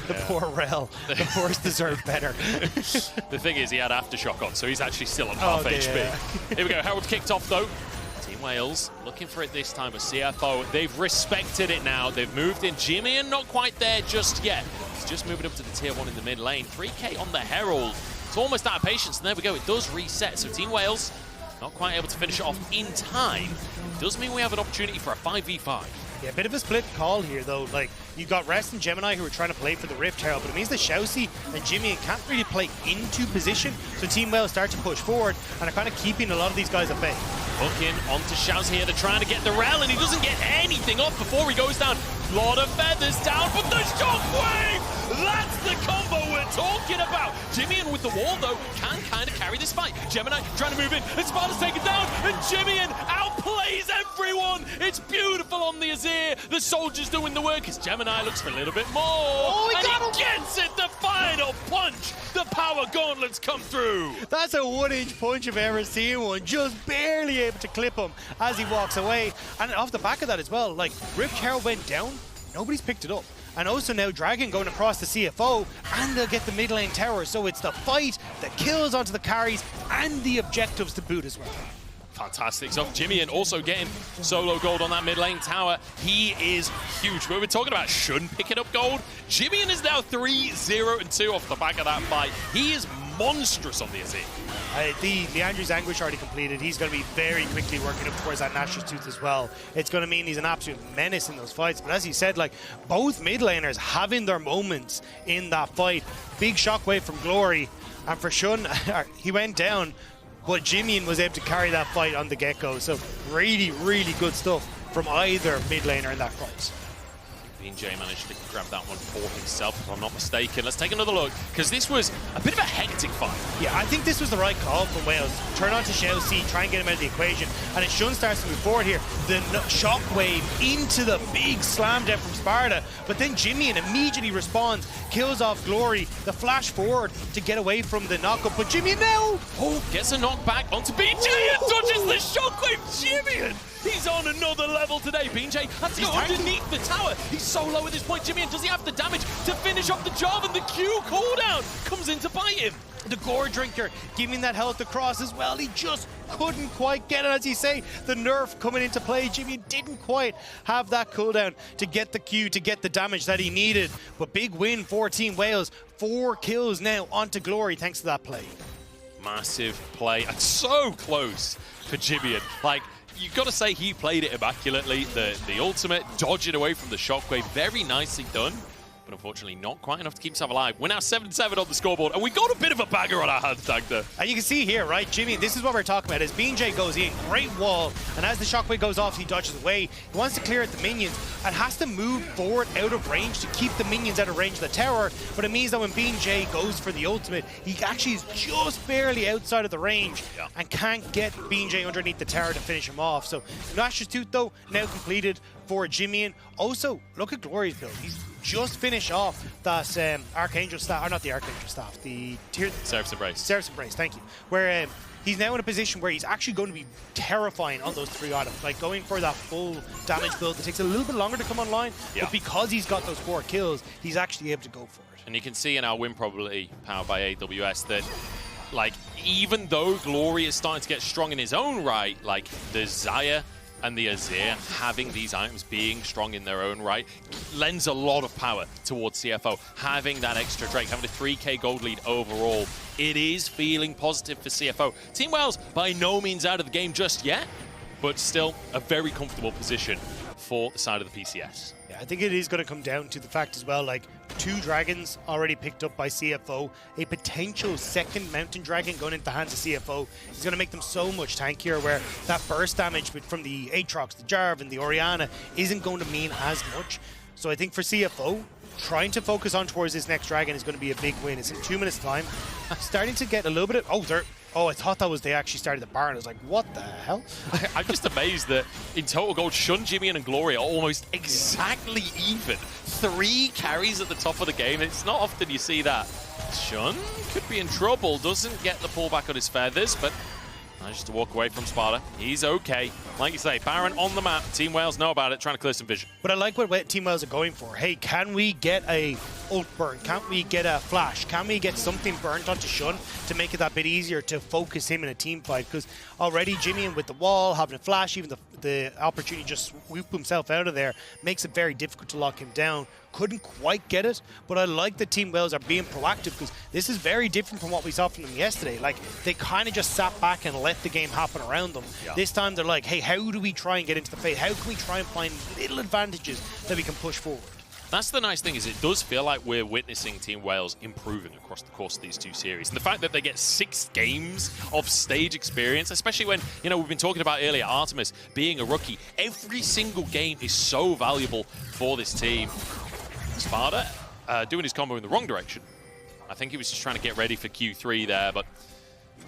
The poor Rell. The horse deserved better. The thing is, he had Aftershock on, so he's actually still on half HP. Yeah. Here we go. Herald kicked off, though. Team Wales looking for it this time, but CFO, they've respected it now. They've moved in. JimieN not quite there just yet. He's just moving up to the tier 1 in the mid lane. 3k on the Herald. It's almost out of patience, and there we go. It does reset. So Team Wales not quite able to finish it off in time. Does mean we have an opportunity for a 5v5. Yeah, a bit of a split call here, though. Like, you got Rest and Gemini who are trying to play for the Rift Herald, but it means that ShiauC and JimieN can't really play into position, so Team Wells start to push forward and are kind of keeping a lot of these guys at bay. Hooking onto ShiauC here. They're trying to get the Rell, and he doesn't get anything off before he goes down. Lot of feathers down, but the Shockwave! That's the combo we're talking about. JimieN with the wall, though, can kind of carry this fight. Gemini trying to move in, and Sparda's taken down, and JimieN outplays everyone. It's beautiful on the Azir. The soldiers doing the work as Gemini looks for a little bit more. Oh, he gets it, the final punch. The power gauntlets come through. That's a 1-inch punch I've ever seen one. Just barely able to clip him as he walks away. And off the back of that as well, like, Rift Herald went down, nobody's picked it up. And also now Dragon going across the CFO, and they'll get the mid lane tower. So it's the fight, the kills onto the carries, and the objectives to boot as well. Fantastic stuff. JimieN also getting solo gold on that mid lane tower. He is huge. We were talking about Shunn picking up gold. JimieN is now 3-0-2 off the back of that fight. He is monstrous on the Azir. The Andrew's Anguish already completed. He's going to be very quickly working up towards that Nashor's Tooth as well. It's going to mean he's an absolute menace in those fights. But as you said, like, both mid laners having their moments in that fight. Big shockwave from Glory. And for Shunn, he went down, but JimieN was able to carry that fight on the get-go. So really, really good stuff from either mid laner in that fight. BeanJ managed to grab that one for himself, if I'm not mistaken. Let's take another look, because this was a bit of a hectic fight. Yeah, I think this was the right call from Wales. Turn on to ShiauC, try and get him out of the equation. And as Shunn starts to move forward here, the shockwave into the big slam down from Sparda. But then JimieN immediately responds, kills off Glory, the flash forward to get away from the knockup. But JimieN now! Oh, gets a knockback onto BeanJ and dodges the shockwave. JimieN! He's on another level today. BeanJ has to go underneath the tower. He's so low at this point. JimieN, does he have the damage to finish off the job? And the Q cooldown comes in to bite him. The Gore Drinker giving that health across as well. He just couldn't quite get it. As you say, the nerf coming into play. JimieN didn't quite have that cooldown to get the Q, to get the damage that he needed. But big win for Team Wales. 4 kills now onto Glory thanks to that play. Massive play and so close for JimieN. Like, you've got to say he played it immaculately. The ultimate, dodging away from the shockwave, very nicely done. But unfortunately not quite enough to keep himself alive. We're now 7-7 on the scoreboard, and we got a bit of a bagger on our hands, Dagda. And you can see here, right, Jimmy, this is what we're talking about, as BeanJ goes in, great wall, and as the shockwave goes off, he dodges away. He wants to clear out the minions, and has to move forward out of range to keep the minions out of range of the tower, but it means that when BeanJ goes for the ultimate, he actually is just barely outside of the range, and can't get BeanJ underneath the tower to finish him off. So, Gnash's Tooth, though, now completed for JimieN. Also, look at Glory's build. He's just finished off that Archangel staff, or not the Archangel staff, the tier... Seraph's Embrace. Seraph's Embrace, thank you. Where he's now in a position where he's actually going to be terrifying on those 3 items. Like going for that full damage build that takes a little bit longer to come online, but because he's got those 4 kills, he's actually able to go for it. And you can see in our win probability powered by AWS that, like, even though Glory is starting to get strong in his own right, like the Xayah and the Azir having these items being strong in their own right lends a lot of power towards CFO. Having that extra Drake, having a 3k gold lead overall, it is feeling positive for CFO. Team Wales by no means out of the game just yet, but still a very comfortable position for the side of the PCS. Yeah, I think it is going to come down to the fact as well, like 2 dragons already picked up by CFO, a potential second mountain dragon going into the hands of CFO is going to make them so much tankier, where that burst damage from the Aatrox, the Jarvan, and the Orianna isn't going to mean as much. So I think for CFO, trying to focus on towards this next dragon is going to be a big win. It's in 2 minutes time. Starting to get a little bit of... Oh, I thought that was they actually started the Baron. I was like, what the hell? I'm just amazed that in total gold, Shunn, JimieN, and Glory are almost exactly even. 3 carries at the top of the game. It's not often you see that. Shunn could be in trouble. Doesn't get the pullback on his feathers, but manages to walk away from Sparda. He's okay. Like you say, Baron on the map. Team Wales know about it, trying to clear some vision. But I like what Team Wales are going for. Hey, can we get a ult burn? Can't we get a flash? Can we get something burnt onto Shunn to make it that bit easier to focus him in a team fight? Because already JimieN with the wall, having a flash, even the opportunity to just swoop himself out of there makes it very difficult to lock him down. Couldn't quite get it, but I like that Team Wales are being proactive, because this is very different from what we saw from them yesterday. Like, they kind of just sat back and let the game happen around them. This time they're like, hey, how do we try and get into the fight? How can we try and find little advantages that we can push forward? That's the nice thing, is it does feel like we're witnessing Team Wales improving across the course of these 2 series. And the fact that they get 6 games of stage experience, especially when, you know, we've been talking about earlier, Artemis being a rookie, every single game is so valuable for this team. Sparda doing his combo in the wrong direction. I think he was just trying to get ready for Q3 there, but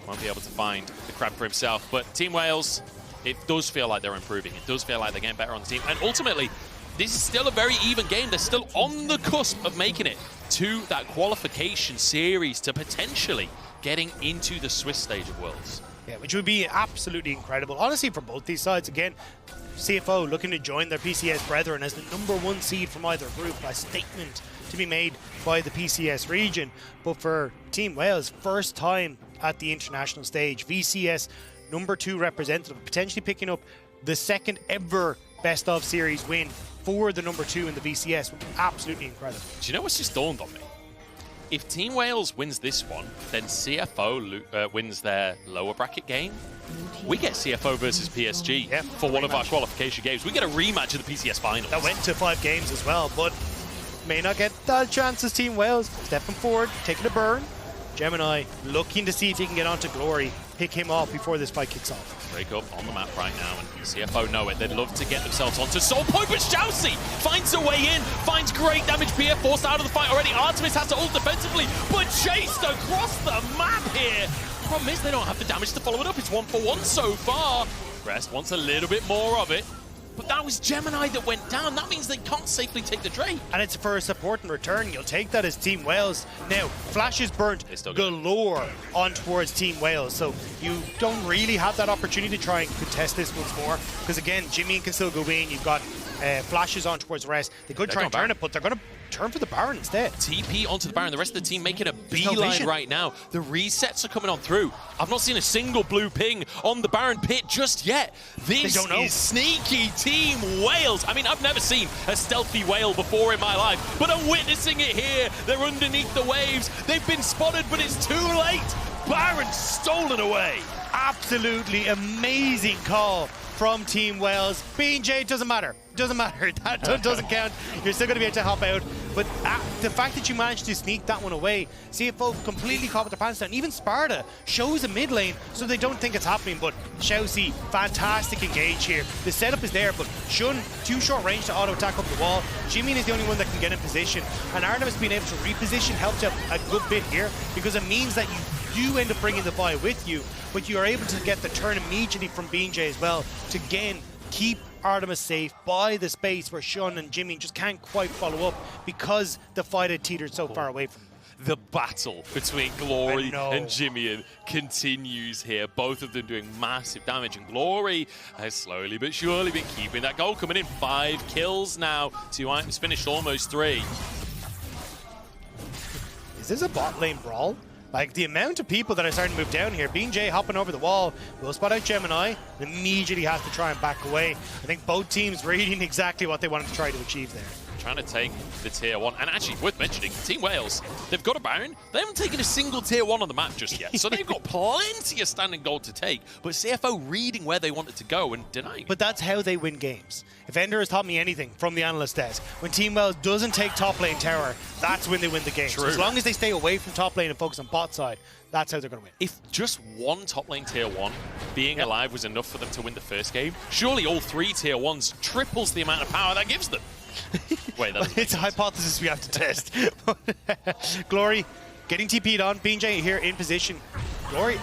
won't be able to find the crab for himself. But Team Wales, it does feel like they're improving. It does feel like they're getting better on the team. And ultimately, this is still a very even game. They're still on the cusp of making it to that qualification series, to potentially getting into the Swiss stage of Worlds. Yeah, which would be absolutely incredible. Honestly, for both these sides, again, CFO looking to join their PCS brethren as the #1 seed from either group, a statement to be made by the PCS region. But for Team Wales, first time at the international stage, VCS #2 representative, potentially picking up the 2nd ever best of series win for the #2 in the VCS. Absolutely incredible. Do you know what's just dawned on me? If Team Wales wins this one, then CFO wins their lower bracket game. We get CFO versus PSG for one of our qualification games. We get a rematch of the PCS finals. That went to 5 games as well, but may not get that chance as Team Wales. Stepping forward, taking a burn. Gemini looking to see if he can get onto Glory, pick him off before this fight kicks off. Drake up on the map right now, and CFO know it. They'd love to get themselves onto Soul Point, but ShiauC finds a way in, finds great damage. Beer forced out of the fight already. Artemis has to ult defensively, but chased across the map here. Problem is, they don't have the damage to follow it up. It's 1-for-1 so far. Rest wants a little bit more of it. But that was Gemini that went down. That means they can't safely take the Drake. And it's for a support and return. You'll take that as Team Wales. Now, Flash is burnt galore on towards Team Wales. So you don't really have that opportunity to try and contest this once more. Because again, JimieN can still go in. You've got flashes on towards Rest. They could try and turn it, but they're going to turn for the Baron instead. TP onto the Baron. The rest of the team making a beeline right now. The resets are coming on through. I've not seen a single blue ping on the Baron pit just yet. This is sneaky Team Wales. I mean, I've never seen a stealthy whale before in my life, but I'm witnessing it here. They're underneath the waves. They've been spotted, but it's too late. Baron stolen away. Absolutely amazing call from Team Wales. BeanJ, doesn't matter. Doesn't matter. That doesn't count. You're still going to be able to hop out. But the fact that you managed to sneak that one away, CFO completely caught with their pants down. Even Sparda shows a mid lane so they don't think it's happening. But ShiauC, fantastic engage here. The setup is there, but Shunn, too short range to auto attack up the wall. JimieN is the only one that can get in position. And Artemis being able to reposition helped out a good bit here because it means that you do end up bringing the buy with you, but you are able to get the turn immediately from BeanJ as well to again keep Artemis safe by the space where Shunn and JimieN just can't quite follow up because the fight had teetered so far away from them. The battle between Glory and JimieN continues here. Both of them doing massive damage, and Glory has slowly but surely been keeping that goal coming in. 5 kills now. 2 items finished, almost 3. Is this a bot lane brawl? Like, the amount of people that are starting to move down here. BeanJ hopping over the wall, will spot out Gemini, and immediately has to try and back away. I think both teams reading exactly what they wanted to try to achieve there. Trying to take the tier 1, and actually worth mentioning, Team Wales, they've got a Baron. They haven't taken a single tier 1 on the map just yet, so they've got plenty of standing gold to take, but CFO reading where they wanted to go and denying. But that's how they win games. If Ender has taught me anything from the analyst desk, when Team Wales doesn't take top lane tower, that's when they win the game. So as long as they stay away from top lane and focus on bot side, that's how they're going to win. If just one top lane tier 1 being alive was enough for them to win the first game, surely all 3 tier 1s triples the amount of power that gives them. Wait, it's a hypothesis we have to test. Glory getting TP'd on. BeanJ here in position. Glory,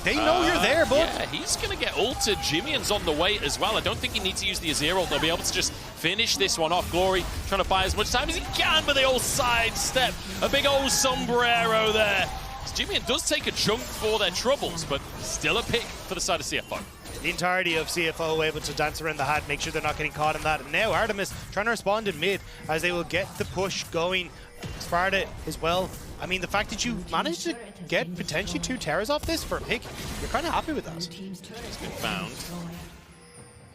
they know you're there, bud. Yeah, he's going to get ulted. JimieN's on the way as well. I don't think he needs to use the Azir ult. They'll be able to just finish this one off. Glory trying to buy as much time as he can, but they all sidestep. A big old sombrero there. JimieN does take a chunk for their troubles, but still a pick for the side of CFO. The entirety of CFO able to dance around the hat, make sure they're not getting caught in that. And now Artemis trying to respond in mid as they will get the push going. Sparda as well. I mean, the fact that you managed to get potentially 2 towers off this for a pick, you're kind of happy with that. It's been found.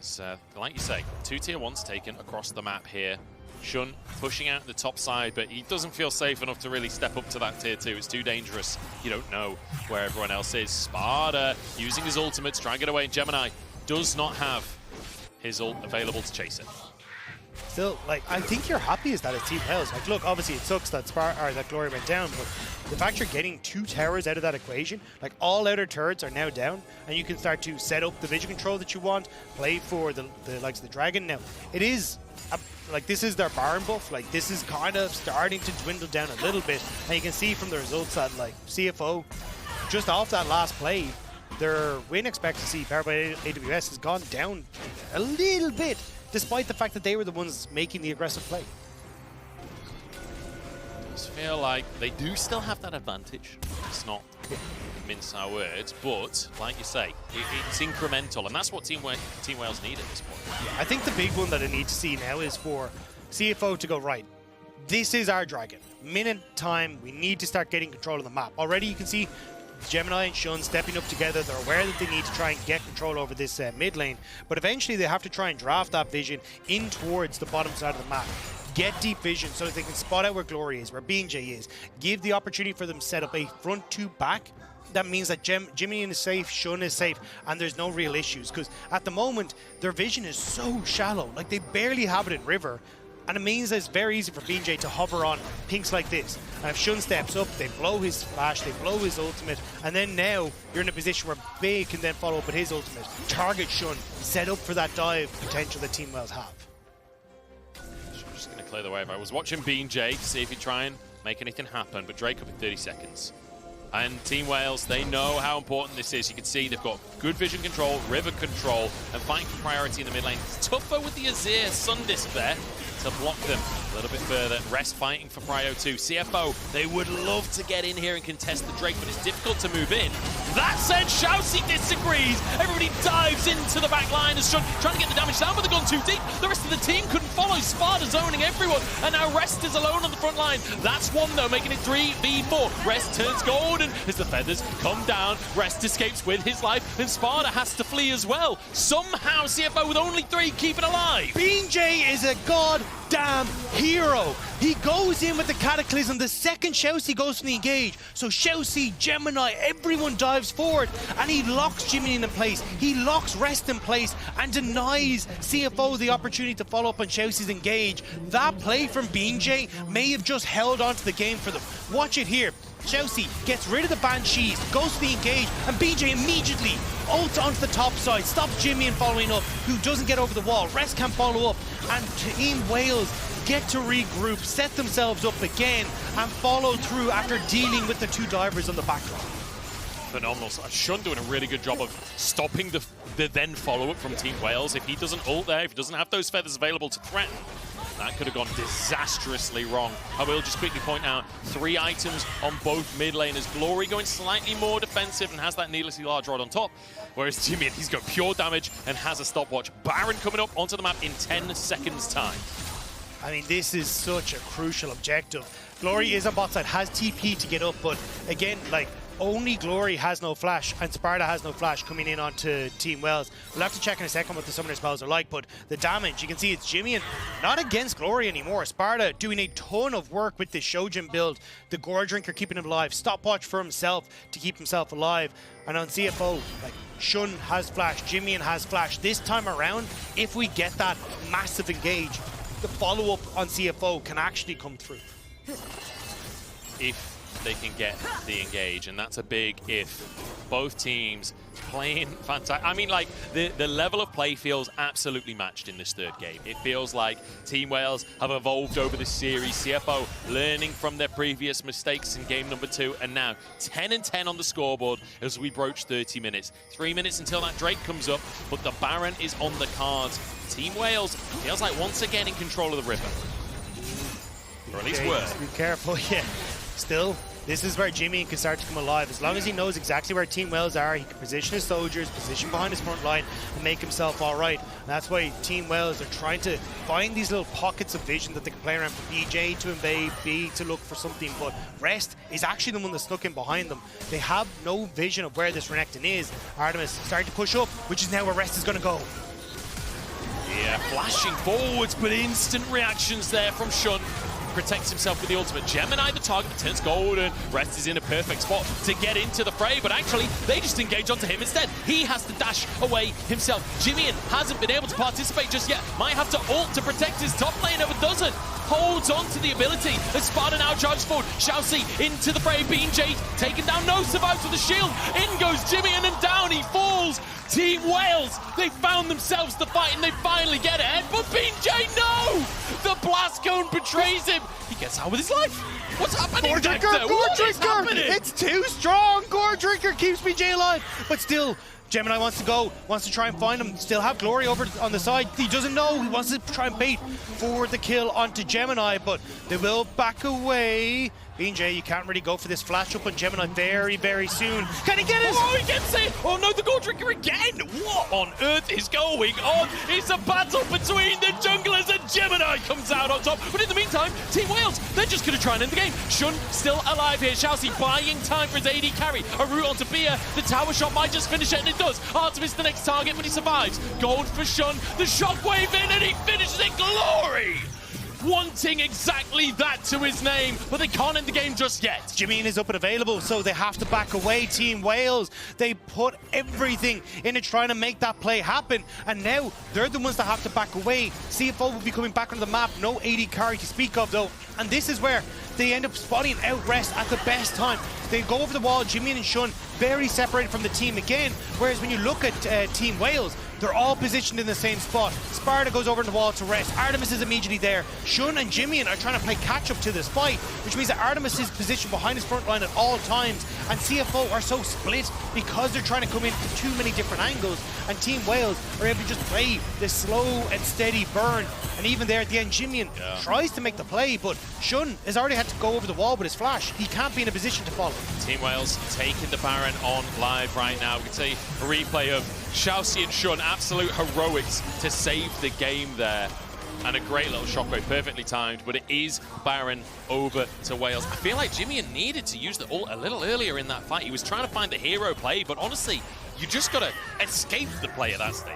So, like you say, 2 tier 1s taken across the map here. Shunn pushing out the top side, but he doesn't feel safe enough to really step up to that tier 2. It's too dangerous. You don't know where everyone else is. Sparda using his ultimate to try and get away. Gemini does not have his ult available to chase it. Still, like, I think you're happy as that as Team Wales. Like, look, obviously it sucks that that Glory went down, but the fact you're getting 2 towers out of that equation, like all outer turrets are now down, and you can start to set up the vision control that you want, play for the likes of the Dragon. Now, it is like, this is their Baron buff. Like, this is kind of starting to dwindle down a little bit, and you can see from the results that, like, CFO, just off that last play, their win expectancy powered by AWS has gone down a little bit, despite the fact that they were the ones making the aggressive play. I just feel like they do still have that advantage. It's not mince our words, but like you say, it's incremental, and that's what Team Wales need at this point. Yeah, I think the big one that I need to see now is for CFO to go, right, this is our Dragon. Minute time, we need to start getting control of the map. Already you can see Gemini and Shunn stepping up together. They're aware that they need to try and get control over this mid lane, but eventually they have to try and draft that vision in towards the bottom side of the map. Get deep vision so that they can spot out where Glory is, where BeanJ is. Give the opportunity for them to set up a front 2 back. That means that JimieN is safe, Shunn is safe, and there's no real issues. Because at the moment, their vision is so shallow. Like, they barely have it in River. And it means that it's very easy for BeanJ to hover on pinks like this. And if Shunn steps up, they blow his flash, they blow his ultimate, and then now you're in a position where Bay can then follow up with his ultimate. Target Shunn, set up for that dive potential that Team Wales have. Just going to clear the way. I was watching BeanJ to see if he'd try and make anything happen, but Drake up in 30 seconds. And Team Wales, they know how important this is. You can see they've got good vision control, river control, and fighting for priority in the mid lane. It's tougher with the Azir Sundisc there to block them a little bit further. Rest fighting for prio 2. CFO, they would love to get in here and contest the Drake, but it's difficult to move in. That said, ShiauC disagrees. Everybody dives into the back line as Shunn trying to get the damage down, but they've gone too deep. The rest of the team couldn't follow. Sparda zoning everyone, and now Rest is alone on the front line. That's one, though, making it 3v4. Rest turns golden as the feathers come down. Rest escapes with his life, and Sparda has to flee as well. Somehow, CFO with only 3 keeping alive. BeanJ is a goddamn hero. He goes in with the Cataclysm the second ShiauC goes from the engage. So ShiauC, Gemini, everyone dives forward, and he locks JimieN in place. He locks Rest in place and denies CFO the opportunity to follow up on ShiauC's engage. That play from BeanJ may have just held on to the game for them. Watch it here. ShiauC gets rid of the Banshees, goes to the engage, and BeanJ immediately ults onto the top side, stops JimieN following up, who doesn't get over the wall. Rest can follow up, and Team Wales get to regroup, set themselves up again, and follow through after dealing with the two divers on the back line. Phenomenal. Shunn doing a really good job of stopping the then follow-up from Team Wales. If he doesn't ult there, if he doesn't have those feathers available to threaten, that could have gone disastrously wrong. I will just quickly point out 3 items on both mid laners. Glory going slightly more defensive and has that needlessly large rod on top, whereas JimieN, he's got pure damage and has a stopwatch. Baron coming up onto the map in 10 seconds time. I mean, this is such a crucial objective. Glory is on bot side, has TP to get up, but again, like, only Glory has no flash, and Sparda has no flash coming in onto Team Wales. We'll have to check in a second what the summoner spells are like, but the damage, you can see it's JimieN not against Glory anymore. Sparda doing a ton of work with this Shojin build. The Gore Drinker keeping him alive, stopwatch for himself to keep himself alive. And on CFO, like, Shunn has flash, JimieN has flash. This time around, if we get that massive engage, the follow-up on CFO can actually come through. If they can get the engage, and that's a big if. Both teams playing fantastic. I mean, like, the level of play feels absolutely matched in this third game. It feels like Team Wales have evolved over this series. CFO learning from their previous mistakes in game number 2, and now 10-10 on the scoreboard as we broach 30 minutes. 3 minutes until that Drake comes up, but the Baron is on the cards. Team Wales feels like once again in control of the river. Or at least were. Be careful, yeah. Still, this is where JimieN can start to come alive. As long as he knows exactly where Team Wales are, he can position his soldiers, position behind his front line, and make himself all right. And that's why Team Wales are trying to find these little pockets of vision that they can play around for BeanJ to invade, B to look for something, but Rest is actually the one that's stuck in behind them. They have no vision of where this Renekton is. Artemis starting to push up, which is now where Rest is going to go. Yeah, flashing forwards, but instant reactions there from Shunn. Protects himself with the ultimate. Gemini, the target, turns golden. Rest is in a perfect spot to get into the fray, but actually, they just engage onto him instead. He has to dash away himself. JimieN hasn't been able to participate just yet. Might have to ult to protect his top laner, but doesn't. Holds on to the ability. As Sparda now charges forward. ShiauC into the fray. BeanJ taken down. No survives with the shield. In goes JimieN and down he falls. Team Wales, they found themselves the fight and they finally get ahead, but BeanJ, no! The blast cone betrays him. He gets out with his life. What's happening? Gore Drinker! Gore Drinker! It's too strong! Gore Drinker keeps BeanJ alive, but still, Gemini wants to go, wants to try and find him, still have Glory over on the side. He doesn't know, he wants to try and bait for the kill onto Gemini, but they will back away. BeanJ, you can't really go for this flash up on Gemini very, very soon. Can he get it? Oh, he gets it! Oh no, the Gore Drinker again! What on earth is going on? It's a battle between the junglers and Gemini comes out on top. But in the meantime, Team Wales, they're just going to try and end the game. Shunn still alive here. ShiauC buying time for his AD carry. A route onto Bia. The tower shot might just finish it, and it does. Artemis the next target, but he survives. Gold for Shunn. The shockwave in, and he finishes it. Glory! Wanting exactly that to his name, but they can't end the game just yet. JimieN is up and available, so they have to back away. Team Wales, they put everything into trying to make that play happen, and now they're the ones that have to back away. CFO will be coming back onto the map, no AD carry to speak of though, and this is where they end up spotting out Rest at the best time. They go over the wall, JimieN and Shunn very separated from the team again, whereas when you look at Team Wales, they're all positioned in the same spot. Sparda goes over the wall to Rest. Artemis is immediately there. Shunn and JimieN are trying to play catch up to this fight, which means that Artemis is positioned behind his front line at all times, and CFO are so split because they're trying to come in from too many different angles, and Team Wales are able to just play this slow and steady burn. And even there at the end, JimieN tries to make the play, but Shunn has already had to go over the wall with his flash. He can't be in a position to follow. Team Wales taking the Baron on live right now. We can see a replay of ShiauC and Shunn, absolute heroics to save the game there. And a great little shockwave, perfectly timed, but it is Baron over to Wales. I feel like JimieN needed to use the ult a little earlier in that fight. He was trying to find the hero play, but honestly, you just got to escape the play at that stage.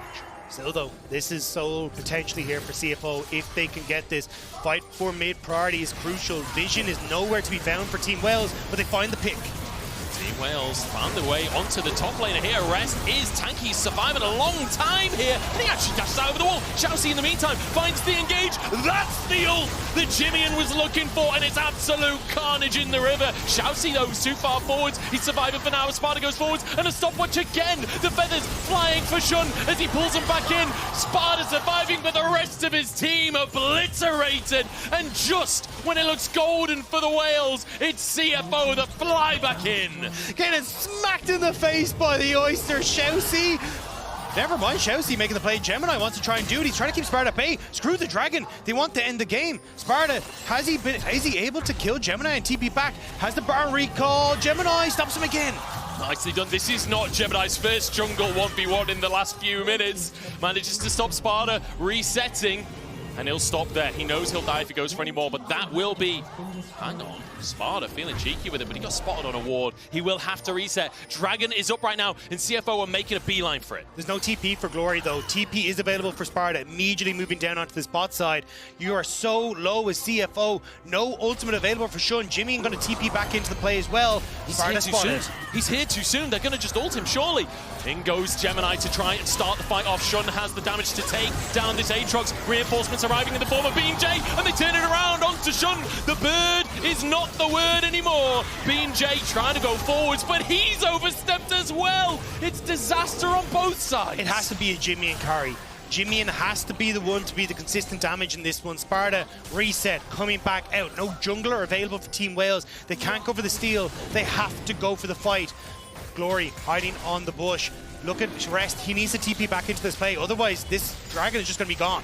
Still though, this is soul potentially here for CFO if they can get this. Fight for mid priority is crucial. Vision is nowhere to be found for Team Wales, but they find the pick. Team Wales found their way onto the top laner here. Rest is tanky, surviving a long time here. And he actually dashes out over the wall. ShiauC in the meantime finds the engage. That's the ult that JimieN was looking for, and it's absolute carnage in the river. ShiauC though is too far forwards. He's surviving for now as Sparda goes forwards, and a stopwatch again. The feathers flying for Shunn as he pulls them back in. Sparda surviving, but the rest of his team obliterated. And just when it looks golden for the Whales, it's CFO that fly back in. Getting smacked in the face by the Oyster. ShiauC. Never mind, ShiauC making the play. Gemini wants to try and do it. He's trying to keep Sparda at bay. Screw the dragon. They want to end the game. Sparda, is he able to kill Gemini and TP back? Has the Baron recall. Gemini stops him again. Nicely done. This is not Gemini's first jungle 1v1 in the last few minutes. Manages to stop Sparda resetting, and he'll stop there. He knows he'll die if he goes for any more, but that will be... Hang on. Sparda feeling cheeky with it, but he got spotted on a ward. He will have to reset. Dragon is up right now, and CFO are making a beeline for it. There's no TP for Glory, though. TP is available for Sparda, immediately moving down onto this bot side. You are so low as CFO. No ultimate available for Shunn. JimieN going to TP back into the play as well. He's here too soon. He's here too soon. They're going to just ult him, surely. In goes Gemini to try and start the fight off. Shunn has the damage to take down this Aatrox. Reinforcements arriving in the form of BeanJ, and they turn it around onto Shunn. The bird is not the word anymore. BeanJ trying to go forwards, but he's overstepped as well. It's disaster on both sides. It has to be a JimieN carry. JimieN has to be the one to be the consistent damage in this one. Sparda reset, coming back out. No jungler available for Team Wales. They can't go for the steal. They have to go for the fight. Glory hiding on the bush. Look at Rest. He needs to TP back into this play. Otherwise, this dragon is just going to be gone.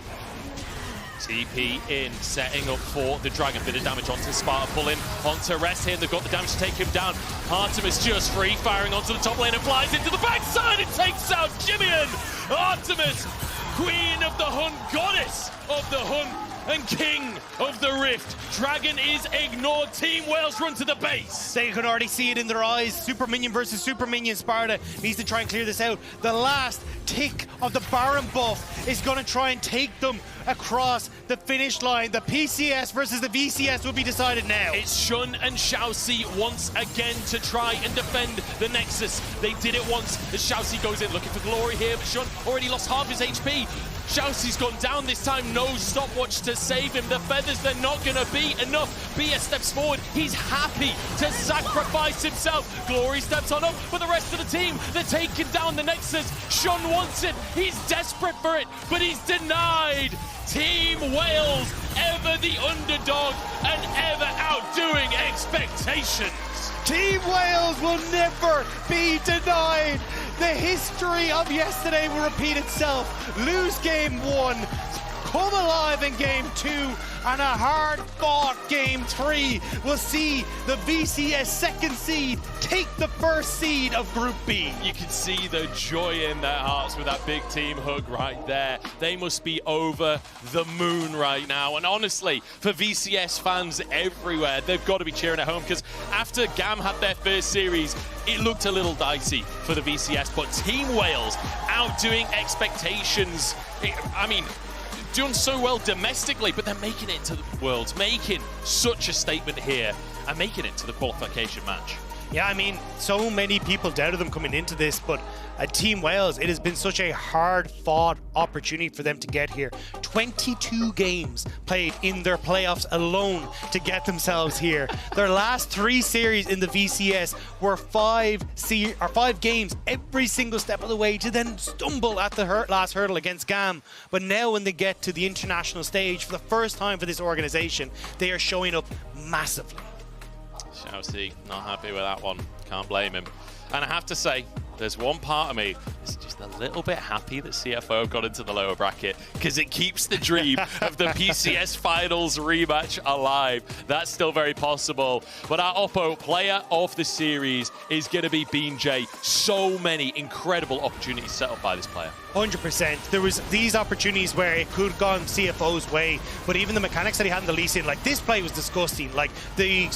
TP in, setting up for the dragon. Bit of damage onto Sparta, pulling onto Rest here. They've got the damage to take him down. Artemis just free firing onto the top lane and flies into the backside and takes out JimieN. Artemis, queen of the hunt, goddess of the hunt, and king of the rift. Dragon is ignored. Team Wales run to the base. They can already see it in their eyes. Super minion versus super minion. Sparda needs to try and clear this out. The last tick of the Baron buff is going to try and take them across the finish line. The PCS versus the VCS will be decided now. It's Shunn and ShiauC once again to try and defend the Nexus. They did it once as ShiauC goes in looking for glory here, but Shunn already lost half his HP. ShiauC's gone down this time, no stopwatch to save him. The feathers, they're not going to be enough. BS steps forward, he's happy to sacrifice himself. Glory steps on up, but the rest of the team, they're taking down the Nexus. Shunn wants it, he's desperate for it, but he's denied. Team Wales, ever the underdog and ever outdoing expectations. Team Wales will never be denied. The history of yesterday will repeat itself. Lose game 1, come alive in game 2, and a hard-fought game 3 will see the VCS second seed take the first seed of Group B. You can see the joy in their hearts with that big team hug right there. They must be over the moon right now. And honestly, for VCS fans everywhere, they've got to be cheering at home, because after GAM had their first series, it looked a little dicey for the VCS, but Team Wales outdoing expectations. I mean, doing so well domestically, but they're making it to the Worlds, making such a statement here, and making it to the qualification match. Yeah, I mean, so many people doubted them coming into this, but at Team Wales, it has been such a hard-fought opportunity for them to get here. 22 games played in their playoffs alone to get themselves here. Their last 3 series in the VCS were 5 games every single step of the way to then stumble at the last hurdle against GAM. But now when they get to the international stage for the first time for this organization, they are showing up massively. ShiauC not happy with that one. Can't blame him. And I have to say, there's one part of me that's just a little bit happy that CFO got into the lower bracket, because it keeps the dream of the PCS Finals rematch alive. That's still very possible. But our Oppo player of the series is going to be BeanJ. So many incredible opportunities set up by this player. 100%. There was these opportunities where it could have gone CFO's way, but even the mechanics that he had in the Lee Sin, like this play was disgusting. Like the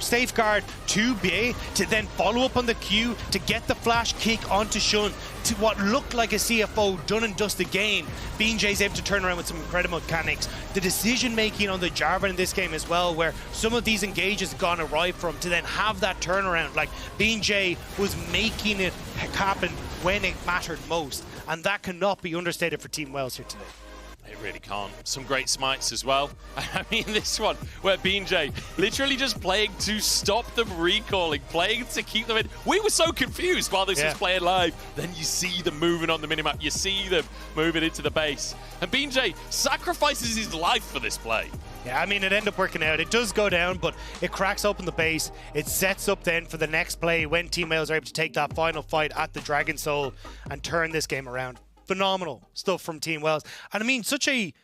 safeguard to B to then follow up on the Q to get the flash kick onto Shunn to what looked like a CFO done and dusted game. BeanJ's able to turn around with some incredible mechanics. The decision making on the Jarvan in this game as well, where some of these engages gone awry from to then have that turnaround. Like BeanJ was making it happen when it mattered most. And that cannot be understated for Team Wales here today. It really can't. Some great smites as well. I mean, this one where BeanJ literally just playing to stop them recalling, playing to keep them in. We were so confused while this was playing live. Then you see them moving on the minimap. You see them moving into the base. And BeanJ sacrifices his life for this play. Yeah, I mean, it ended up working out. It does go down, but it cracks open the base. It sets up then for the next play when Team Wales are able to take that final fight at the Dragon Soul and turn this game around. Phenomenal stuff from Team Wales. And I mean, such a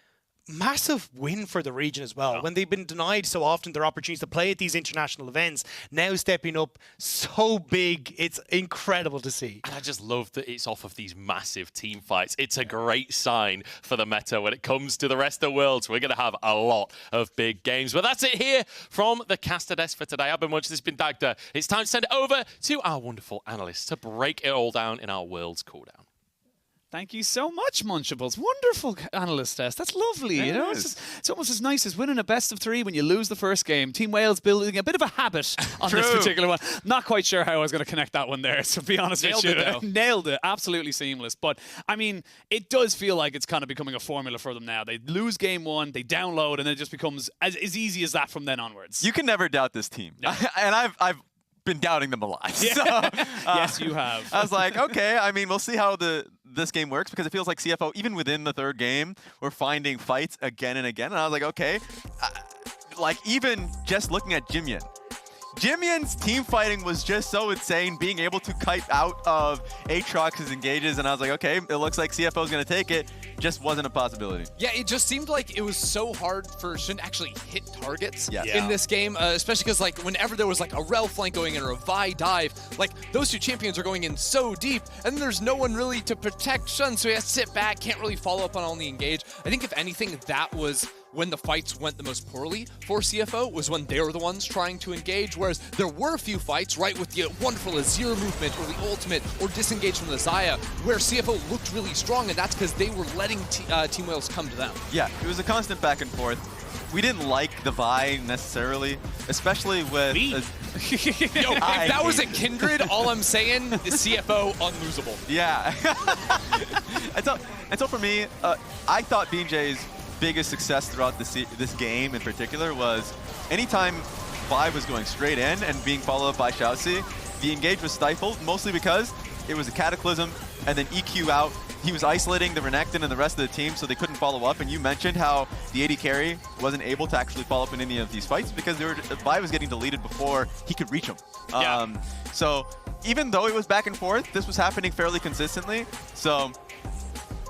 massive win for the region as well. When they've been denied so often their opportunities to play at these international events, now stepping up so big, it's incredible to see. And I just love that it's off of these massive team fights. It's a great sign for the meta when it comes to the rest of the world. So we're going to have a lot of big games. But that's it here from the caster desk for today. I've been Munch, this has been Dagda. It's time to send it over to our wonderful analysts to break it all down in our world's cooldown. Thank you so much, Munchables. Wonderful analyst test. That's lovely. You know, it's almost as nice as winning a best of 3 when you lose the first game. Team Wales building a bit of a habit on this particular one. Not quite sure how I was going to connect that one there, to be honest with you. Nailed it. Absolutely seamless. But, I mean, it does feel like it's kind of becoming a formula for them now. They lose game 1, they download, and then it just becomes as easy as that from then onwards. You can never doubt this team. No. And I've been doubting them a lot. Yeah. So, yes, you have. I was like, okay, I mean, we'll see how this game works, because it feels like CFO, even within the third game, we're finding fights again and again. And I was like, okay, like even just looking at JimieN's team fighting was just so insane, being able to kite out of Aatrox's engages, and I was like, okay, it looks like CFO's going to take it. Just wasn't a possibility. Yeah, it just seemed like it was so hard for Shunn to actually hit targets in this game, especially because like whenever there was like a Rell flank going in or a Vi dive, like those two champions are going in so deep, and then there's no one really to protect Shunn, so he has to sit back, can't really follow up on all the engage. I think if anything, that was when the fights went the most poorly for CFO, was when they were the ones trying to engage, whereas there were a few fights, right, with the wonderful Azir movement or the ultimate or disengage from the Xayah, where CFO looked really strong, and that's because they were letting Team Wales come to them. Yeah, it was a constant back and forth. We didn't like the Vi necessarily, especially with... Yo, if that was a Kindred, all I'm saying is CFO unlosable. Yeah. and so for me, I thought BeanJ's biggest success throughout this game in particular was anytime Vi was going straight in and being followed up by ShiauC, the engage was stifled, mostly because it was a Cataclysm and then EQ out. He was isolating the Renekton and the rest of the team, so they couldn't follow up. And you mentioned how the AD carry wasn't able to actually follow up in any of these fights because Vi was getting deleted before he could reach him. So even though it was back and forth, this was happening fairly consistently. So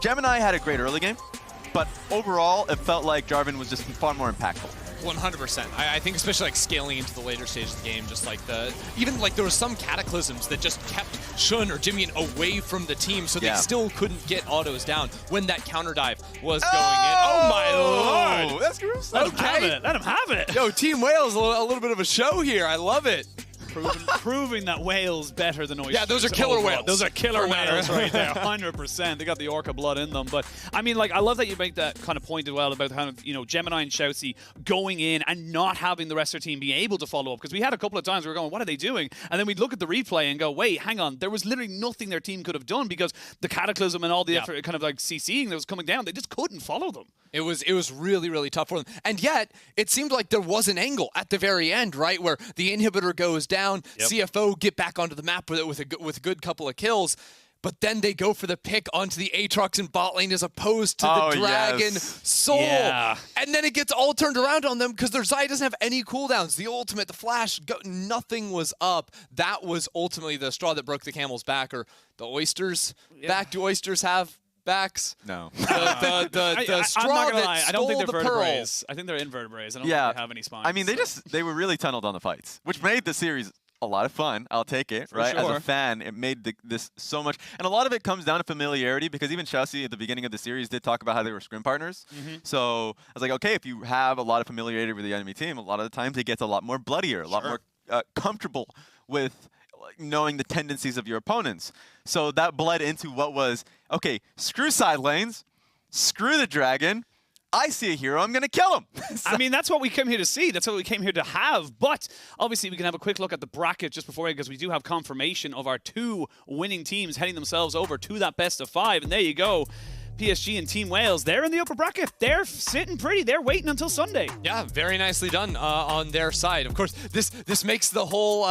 Gemini had a great early game, but overall, it felt like Jarvan was just far more impactful. 100%. I think especially like scaling into the later stage of the game, just like even like there were some cataclysms that just kept Shunn or JimieN away from the team, so they still couldn't get autos down when that counter dive was going in. Oh my lord! That's gross. Let him have it. Let him have it. Yo, Team Wales, a little bit of a show here. I love it. Proving that Wales better than Oyster. Yeah, those are killer whales. Those are killer whales right there, 100%. They got the Orca blood in them. But, I mean, like, I love that you make that kind of point as well about kind of, you know, Gemini and ShiauC going in and not having the rest of their team be able to follow up. Because we had a couple of times we were going, what are they doing? And then we'd look at the replay and go, wait, hang on. There was literally nothing their team could have done because the Cataclysm and all the effort, kind of like CCing that was coming down, they just couldn't follow them. It was really, really tough for them. And yet, it seemed like there was an angle at the very end, right, where the inhibitor goes down, CFO get back onto the map with a good couple of kills, but then they go for the pick onto the Aatrox in bot lane as opposed to the Dragon Soul. Yeah. And then it gets all turned around on them because their Xayah doesn't have any cooldowns. The ultimate, the flash, nothing was up. That was ultimately the straw that broke the camel's back, or the Oysters back. Do Oysters have backs? No. The straw I'm not gonna that lie. I don't think stole they're the vertebraes. pearl. I think they're invertebrates. I don't think they have any spines. I mean, they were really tunneled on the fights, which made the series a lot of fun. I'll take it, right? Sure. As a fan, it made this so much. And a lot of it comes down to familiarity, because even ShiauC at the beginning of the series did talk about how they were scrim partners. So I was like, okay, if you have a lot of familiarity with the enemy team, a lot of the times it gets a lot more bloodier, a lot more comfortable with knowing the tendencies of your opponents. So that bled into what was, okay, screw side lanes, screw the dragon, I see a hero, I'm going to kill him. I mean, that's what we came here to see. That's what we came here to have. But obviously, we can have a quick look at the bracket just before, because we do have confirmation of our 2 winning teams heading themselves over to that best of 5. And there you go. PSG and Team Wales, they're in the upper bracket. They're sitting pretty. They're waiting until Sunday. Yeah, very nicely done on their side. Of course, this makes the whole,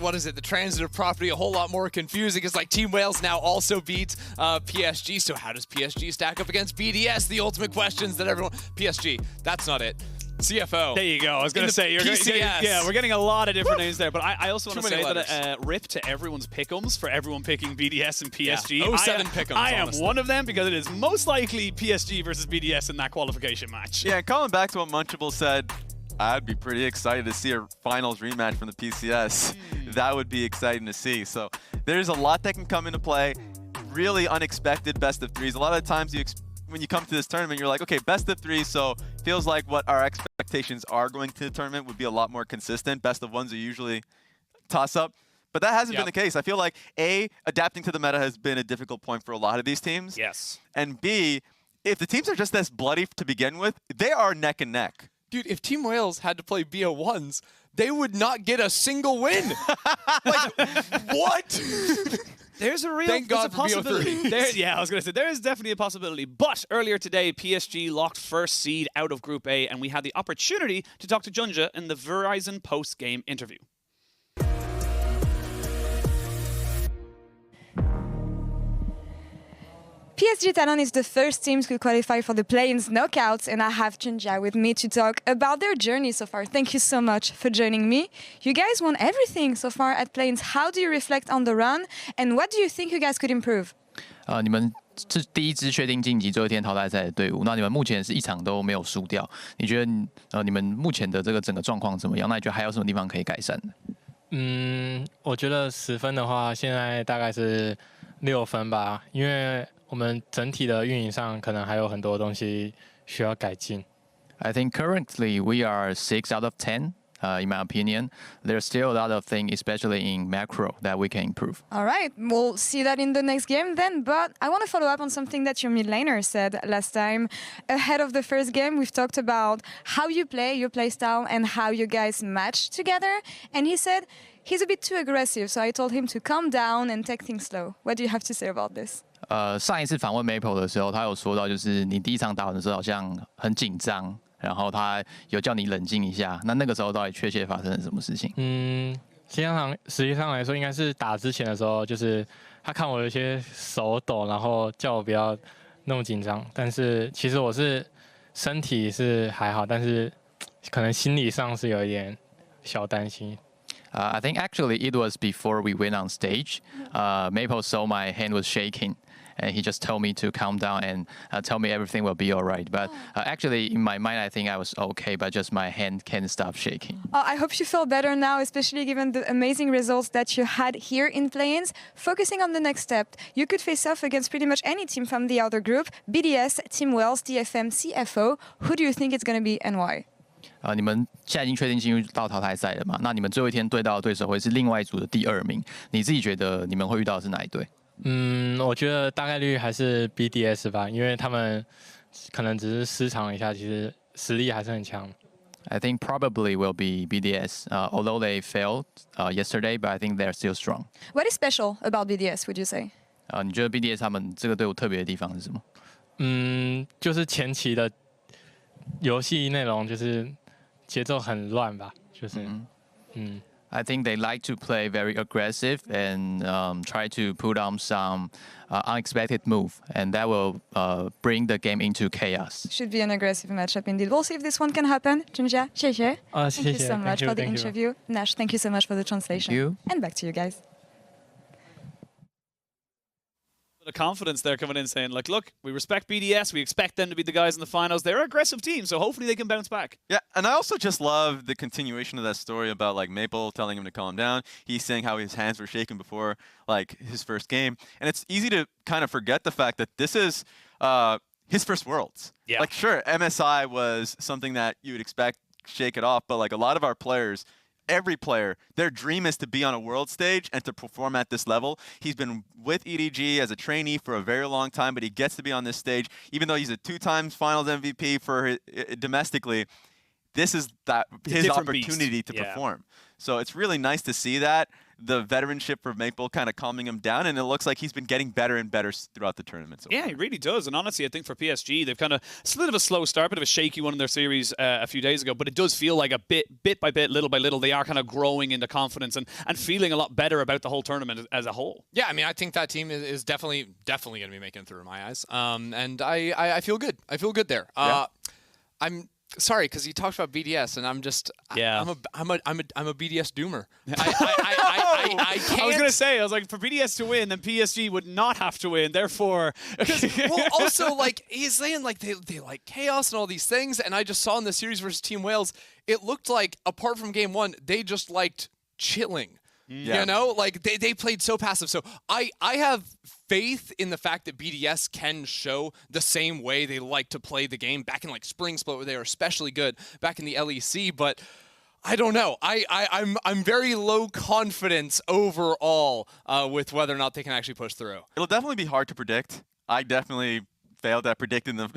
what is it, the transitive property a whole lot more confusing. It's like Team Wales now also beats PSG. So how does PSG stack up against BDS? The ultimate questions that everyone... PSG, that's not it. CFO. There you go. I was going to say, yeah, we're getting a lot of different names there. But I also want to say that rip to everyone's pick'ems for everyone picking BDS and PSG. Yeah. 07 pick'ems, I am honestly. one of them, because it is most likely PSG versus BDS in that qualification match. Yeah, and calling back to what Munchable said, I'd be pretty excited to see a finals rematch from the PCS. That would be exciting to see. So there's a lot that can come into play. Really unexpected best of 3s. A lot of times when you come to this tournament, you're like, okay, best of 3, so feels like what our expectations are going to the tournament would be a lot more consistent. Best of 1s are usually toss-up. But that hasn't been the case. I feel like, A, adapting to the meta has been a difficult point for a lot of these teams. Yes. And B, if the teams are just this bloody to begin with, they are neck and neck. Dude, if Team Wales had to play BO1s, they would not get a single win. Like, what? There's a real Thank God for possibility. BO3. Yeah, I was going to say, there is definitely a possibility. But earlier today, PSG locked first seed out of Group A, and we had the opportunity to talk to Junja in the Verizon post-game interview. PSG Talon is the first team to qualify for the play-ins knockouts, and I have Junja with me to talk about their journey so far. Thank you so much for joining me. You guys won everything so far at play-ins. How do you reflect on the run, and what do you think you guys could improve? 你们是第一支确定晋级最后一天淘汰赛的队伍，那你们目前是一场都没有输掉。你觉得你们目前的这个整个状况怎么样？那你觉得还有什么地方可以改善的？我觉得10分的话，现在大概是6分吧，因为我们整体的运营上可能还有很多东西需要改进。I think currently we are 6 out of 10. In my opinion, there's still a lot of things, especially in macro, that we can improve. All right, we'll see that in the next game then. But I want to follow up on something that your mid laner said last time. Ahead of the first game, we've talked about how you play, your play style, and how you guys match together. And he said he's a bit too aggressive, so I told him to calm down and take things slow. What do you have to say about this? 上一次访问 Maple 的时候，他有说到，就是你第一场打完的时候好像很紧张。然后他有叫你冷静一下，那个时候到底确切发生了什么事情？实际上来说，应该是打之前的时候，就是他看我有些手抖，然后叫我不要那么紧张。但是其实我是身体是还好，但是可能心理上是有一点小担心。I think actually it was before we went on stage. Maple saw my hand was shaking. And he just told me to calm down and tell me everything will be all right. But actually, in my mind, I think I was okay, but just my hand can't stop shaking. I hope you feel better now, especially given the amazing results that you had here in play-ins. Focusing on the next step, you could face off against pretty much any team from the other group, BDS, Team Wales, DFM, CFO. Who do you think it's going to be and why? 你们现在已经确定进入到淘汰赛了嘛？那你们最后一天对到的对手会是另外一组的第2名。你自己觉得你们会遇到的是哪一队？我觉得大概率还是 BDS 吧，因为他们可能只是失常了一下，其实实力还是很强。I think probably will be BDS, although they failed yesterday, but I think they're still strong. What is special about BDS, would you say? 你觉得 BDS 他们这个队伍特别的地方是什么？就是前期的游戏内容就是节奏很乱吧，就是I think they like to play very aggressive and try to put on some unexpected move, and that will bring the game into chaos. Should be an aggressive matchup indeed. We'll see if this one can happen. Junja, 谢谢. Thank you so much for the interview. Nash, thank you so much for the translation. Thank you. And back to you guys. of confidence there coming in saying, like, look, we respect BDS. We expect them to be the guys in the finals. They're an aggressive team, so hopefully they can bounce back. Yeah, and I also just love the continuation of that story about, like, Maple telling him to calm down. He's saying how his hands were shaking before, like, his first game. And it's easy to kind of forget the fact that this is his first Worlds. Yeah. Like, sure, MSI was something that you would expect shake it off, but, like, a lot of our players, every player, their dream is to be on a world stage and to perform at this level. He's been with EDG as a trainee for a very long time, but he gets to be on this stage, even though he's a 2-time finals MVP for domestically. This is his opportunity to perform. So it's really nice to see that. The veteranship for Maple kind of calming him down, and it looks like he's been getting better and better throughout the tournament. So yeah, he really does. And honestly, I think for PSG, they've kind of a bit of a slow start, bit of a shaky one in their series a few days ago, but it does feel like a bit by bit, little by little, they are kind of growing into confidence and feeling a lot better about the whole tournament as a whole. Yeah, I mean, I think that team is definitely going to be making it through in my eyes. And I feel good. I feel good there. Yeah. I'm sorry, because you talked about BDS, and I'm just I'm a BDS doomer. I can't. I was gonna say, I was like, for BDS to win, then PSG would not have to win. Therefore, well, also like he's saying like they like chaos and all these things, and I just saw in the series versus Team Wales, it looked like apart from game one, they just liked chilling. Yeah. You know, like they played so passive. So I have faith in the fact that BDS can show the same way they like to play the game back in like Spring Split, where they were especially good back in the LEC. But I don't know. I'm very low confidence overall with whether or not they can actually push through. it'll definitely be hard to predict. I definitely failed at predicting the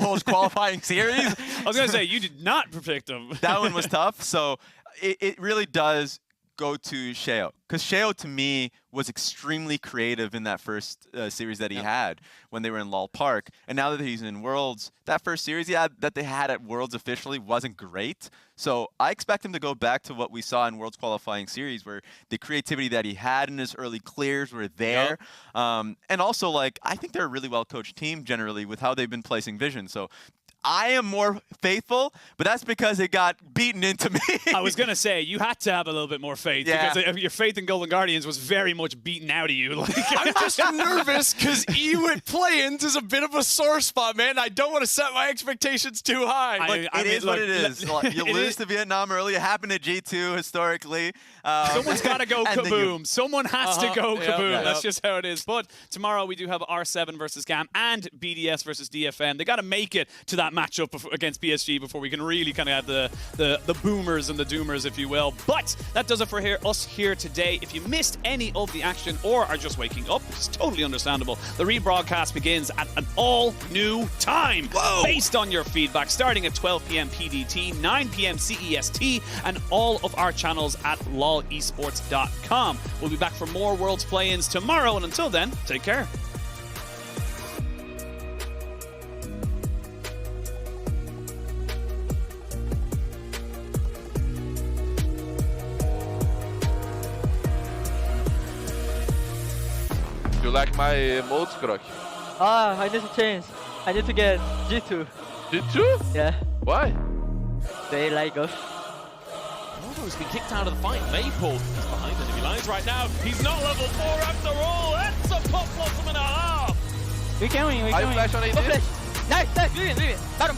Worlds qualifying series. I was gonna say you did not predict them. That one was tough. So it really does go to ShiauC, because ShiauC to me was extremely creative in that first series that he had when they were in Lal Park, and now that he's in Worlds, that first series that they had at Worlds officially wasn't great. So I expect him to go back to what we saw in Worlds qualifying series, where the creativity that he had in his early clears were there. And also, like, I think they're a really well coached team generally with how they've been placing Vision. So I am more faithful, but that's because it got beaten into me. I was going to say, you had to have a little bit more faith, because your faith in Golden Guardians was very much beaten out of you. Like, I'm just nervous because EWIT play-ins is a bit of a sore spot, man. I don't want to set my expectations too high. It is what it is. You lose to Vietnam early. It happened at G2 historically. Someone's got to go kaboom. Someone has to go kaboom. Yep. That's just how it is. But tomorrow we do have R7 versus GAM and BDS versus DFN. They got to make it to that matchup against PSG before we can really kind of have the boomers and the doomers, if you will. But that does it for us here today. If you missed any of the action or are just waking up, it's totally understandable. The rebroadcast begins at an all-new time based on your feedback, starting at 12 p.m. PDT, 9 p.m. CEST, and all of our channels at lolesports.com. We'll be back for more Worlds play-ins tomorrow, and until then, take care. You like my emotes, Croc? I need to change. I need to get G2. G2? Yeah. Why? They like us. He's been kicked out of the fight. Maple is behind enemy lines right now. He's not level 4 after all. That's a pop blossom and a half. We can win, we can win. Flash on AD? Nice, we win. Bottom.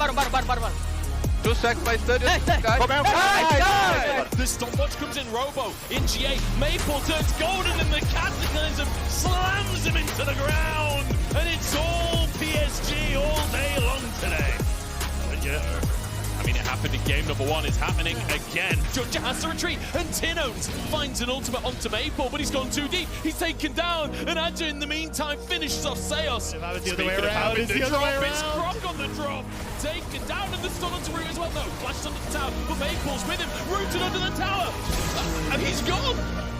2 seconds by study. Nice. The stopwatch comes in Robo. In GA, Maple turns golden and the Cataclysm slams him into the ground. And it's all PSG all day long today. And I mean, it happened in game number 1. It's happening again. Judger has to retreat, and Tinones finds an ultimate onto Maple, but he's gone too deep. He's taken down, and Adja in the meantime finishes off ShiauC. Speaking of having the drop, it's Croc on the drop. Taken down, and the stun onto Root as well. No, flashes under the tower, but Maple's with him. Rooted under the tower, and he's gone.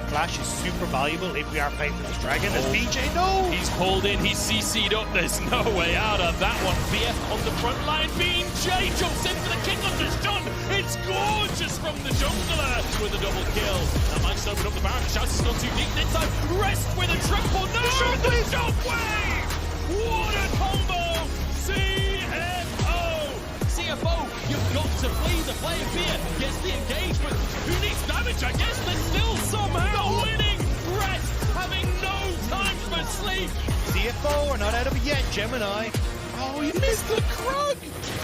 Flash is super valuable if we are playing for this dragon. As BeanJ, no! He's pulled in, he's CC'd up, there's no way out of that one. BF on the front line, BeanJ jumps in for the kick onto Shunn. It's gorgeous from the jungler with a double kill. That might open up the Baron. ShiauC is not too deep this time. Rest with a triple. No! The shockwave! What a combo! CFO, you've got to flee the play of fear. Gets the engagement. Who needs damage? I guess they're still somehow winning. Rest having no time for sleep. CFO are not out of it yet. Gemini. Oh, he missed the Krug!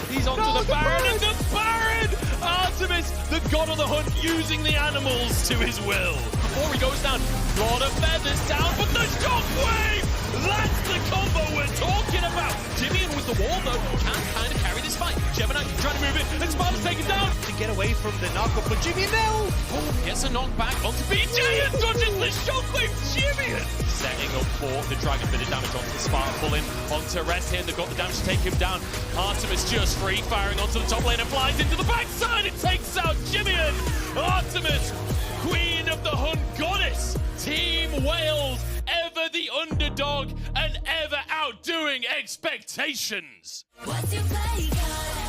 He's onto the Baron, and the Baron! Artemis, the god of the hunt, using the animals to his will. Before he goes down, lot of feathers down, but the shockwave! That's the combo we're talking about. JimieN with the wall, though, can kind of carry this fight. Gemini trying to move it, and Sparda's taken down. To get away from the knockup, but JimieN now! Oh, gets a knockback onto BeanJ and dodges the shockwave. JimieN setting up for the dragon, bit of damage onto Sparda, pulling onto rest here. They've got the damage to take him down. Artemis just free firing onto the top lane and flies into the backside. It takes out JimieN. Artemis, queen of the hunt goddess. Team Wales, ever the underdog and ever outdoing expectations. What's your play, God?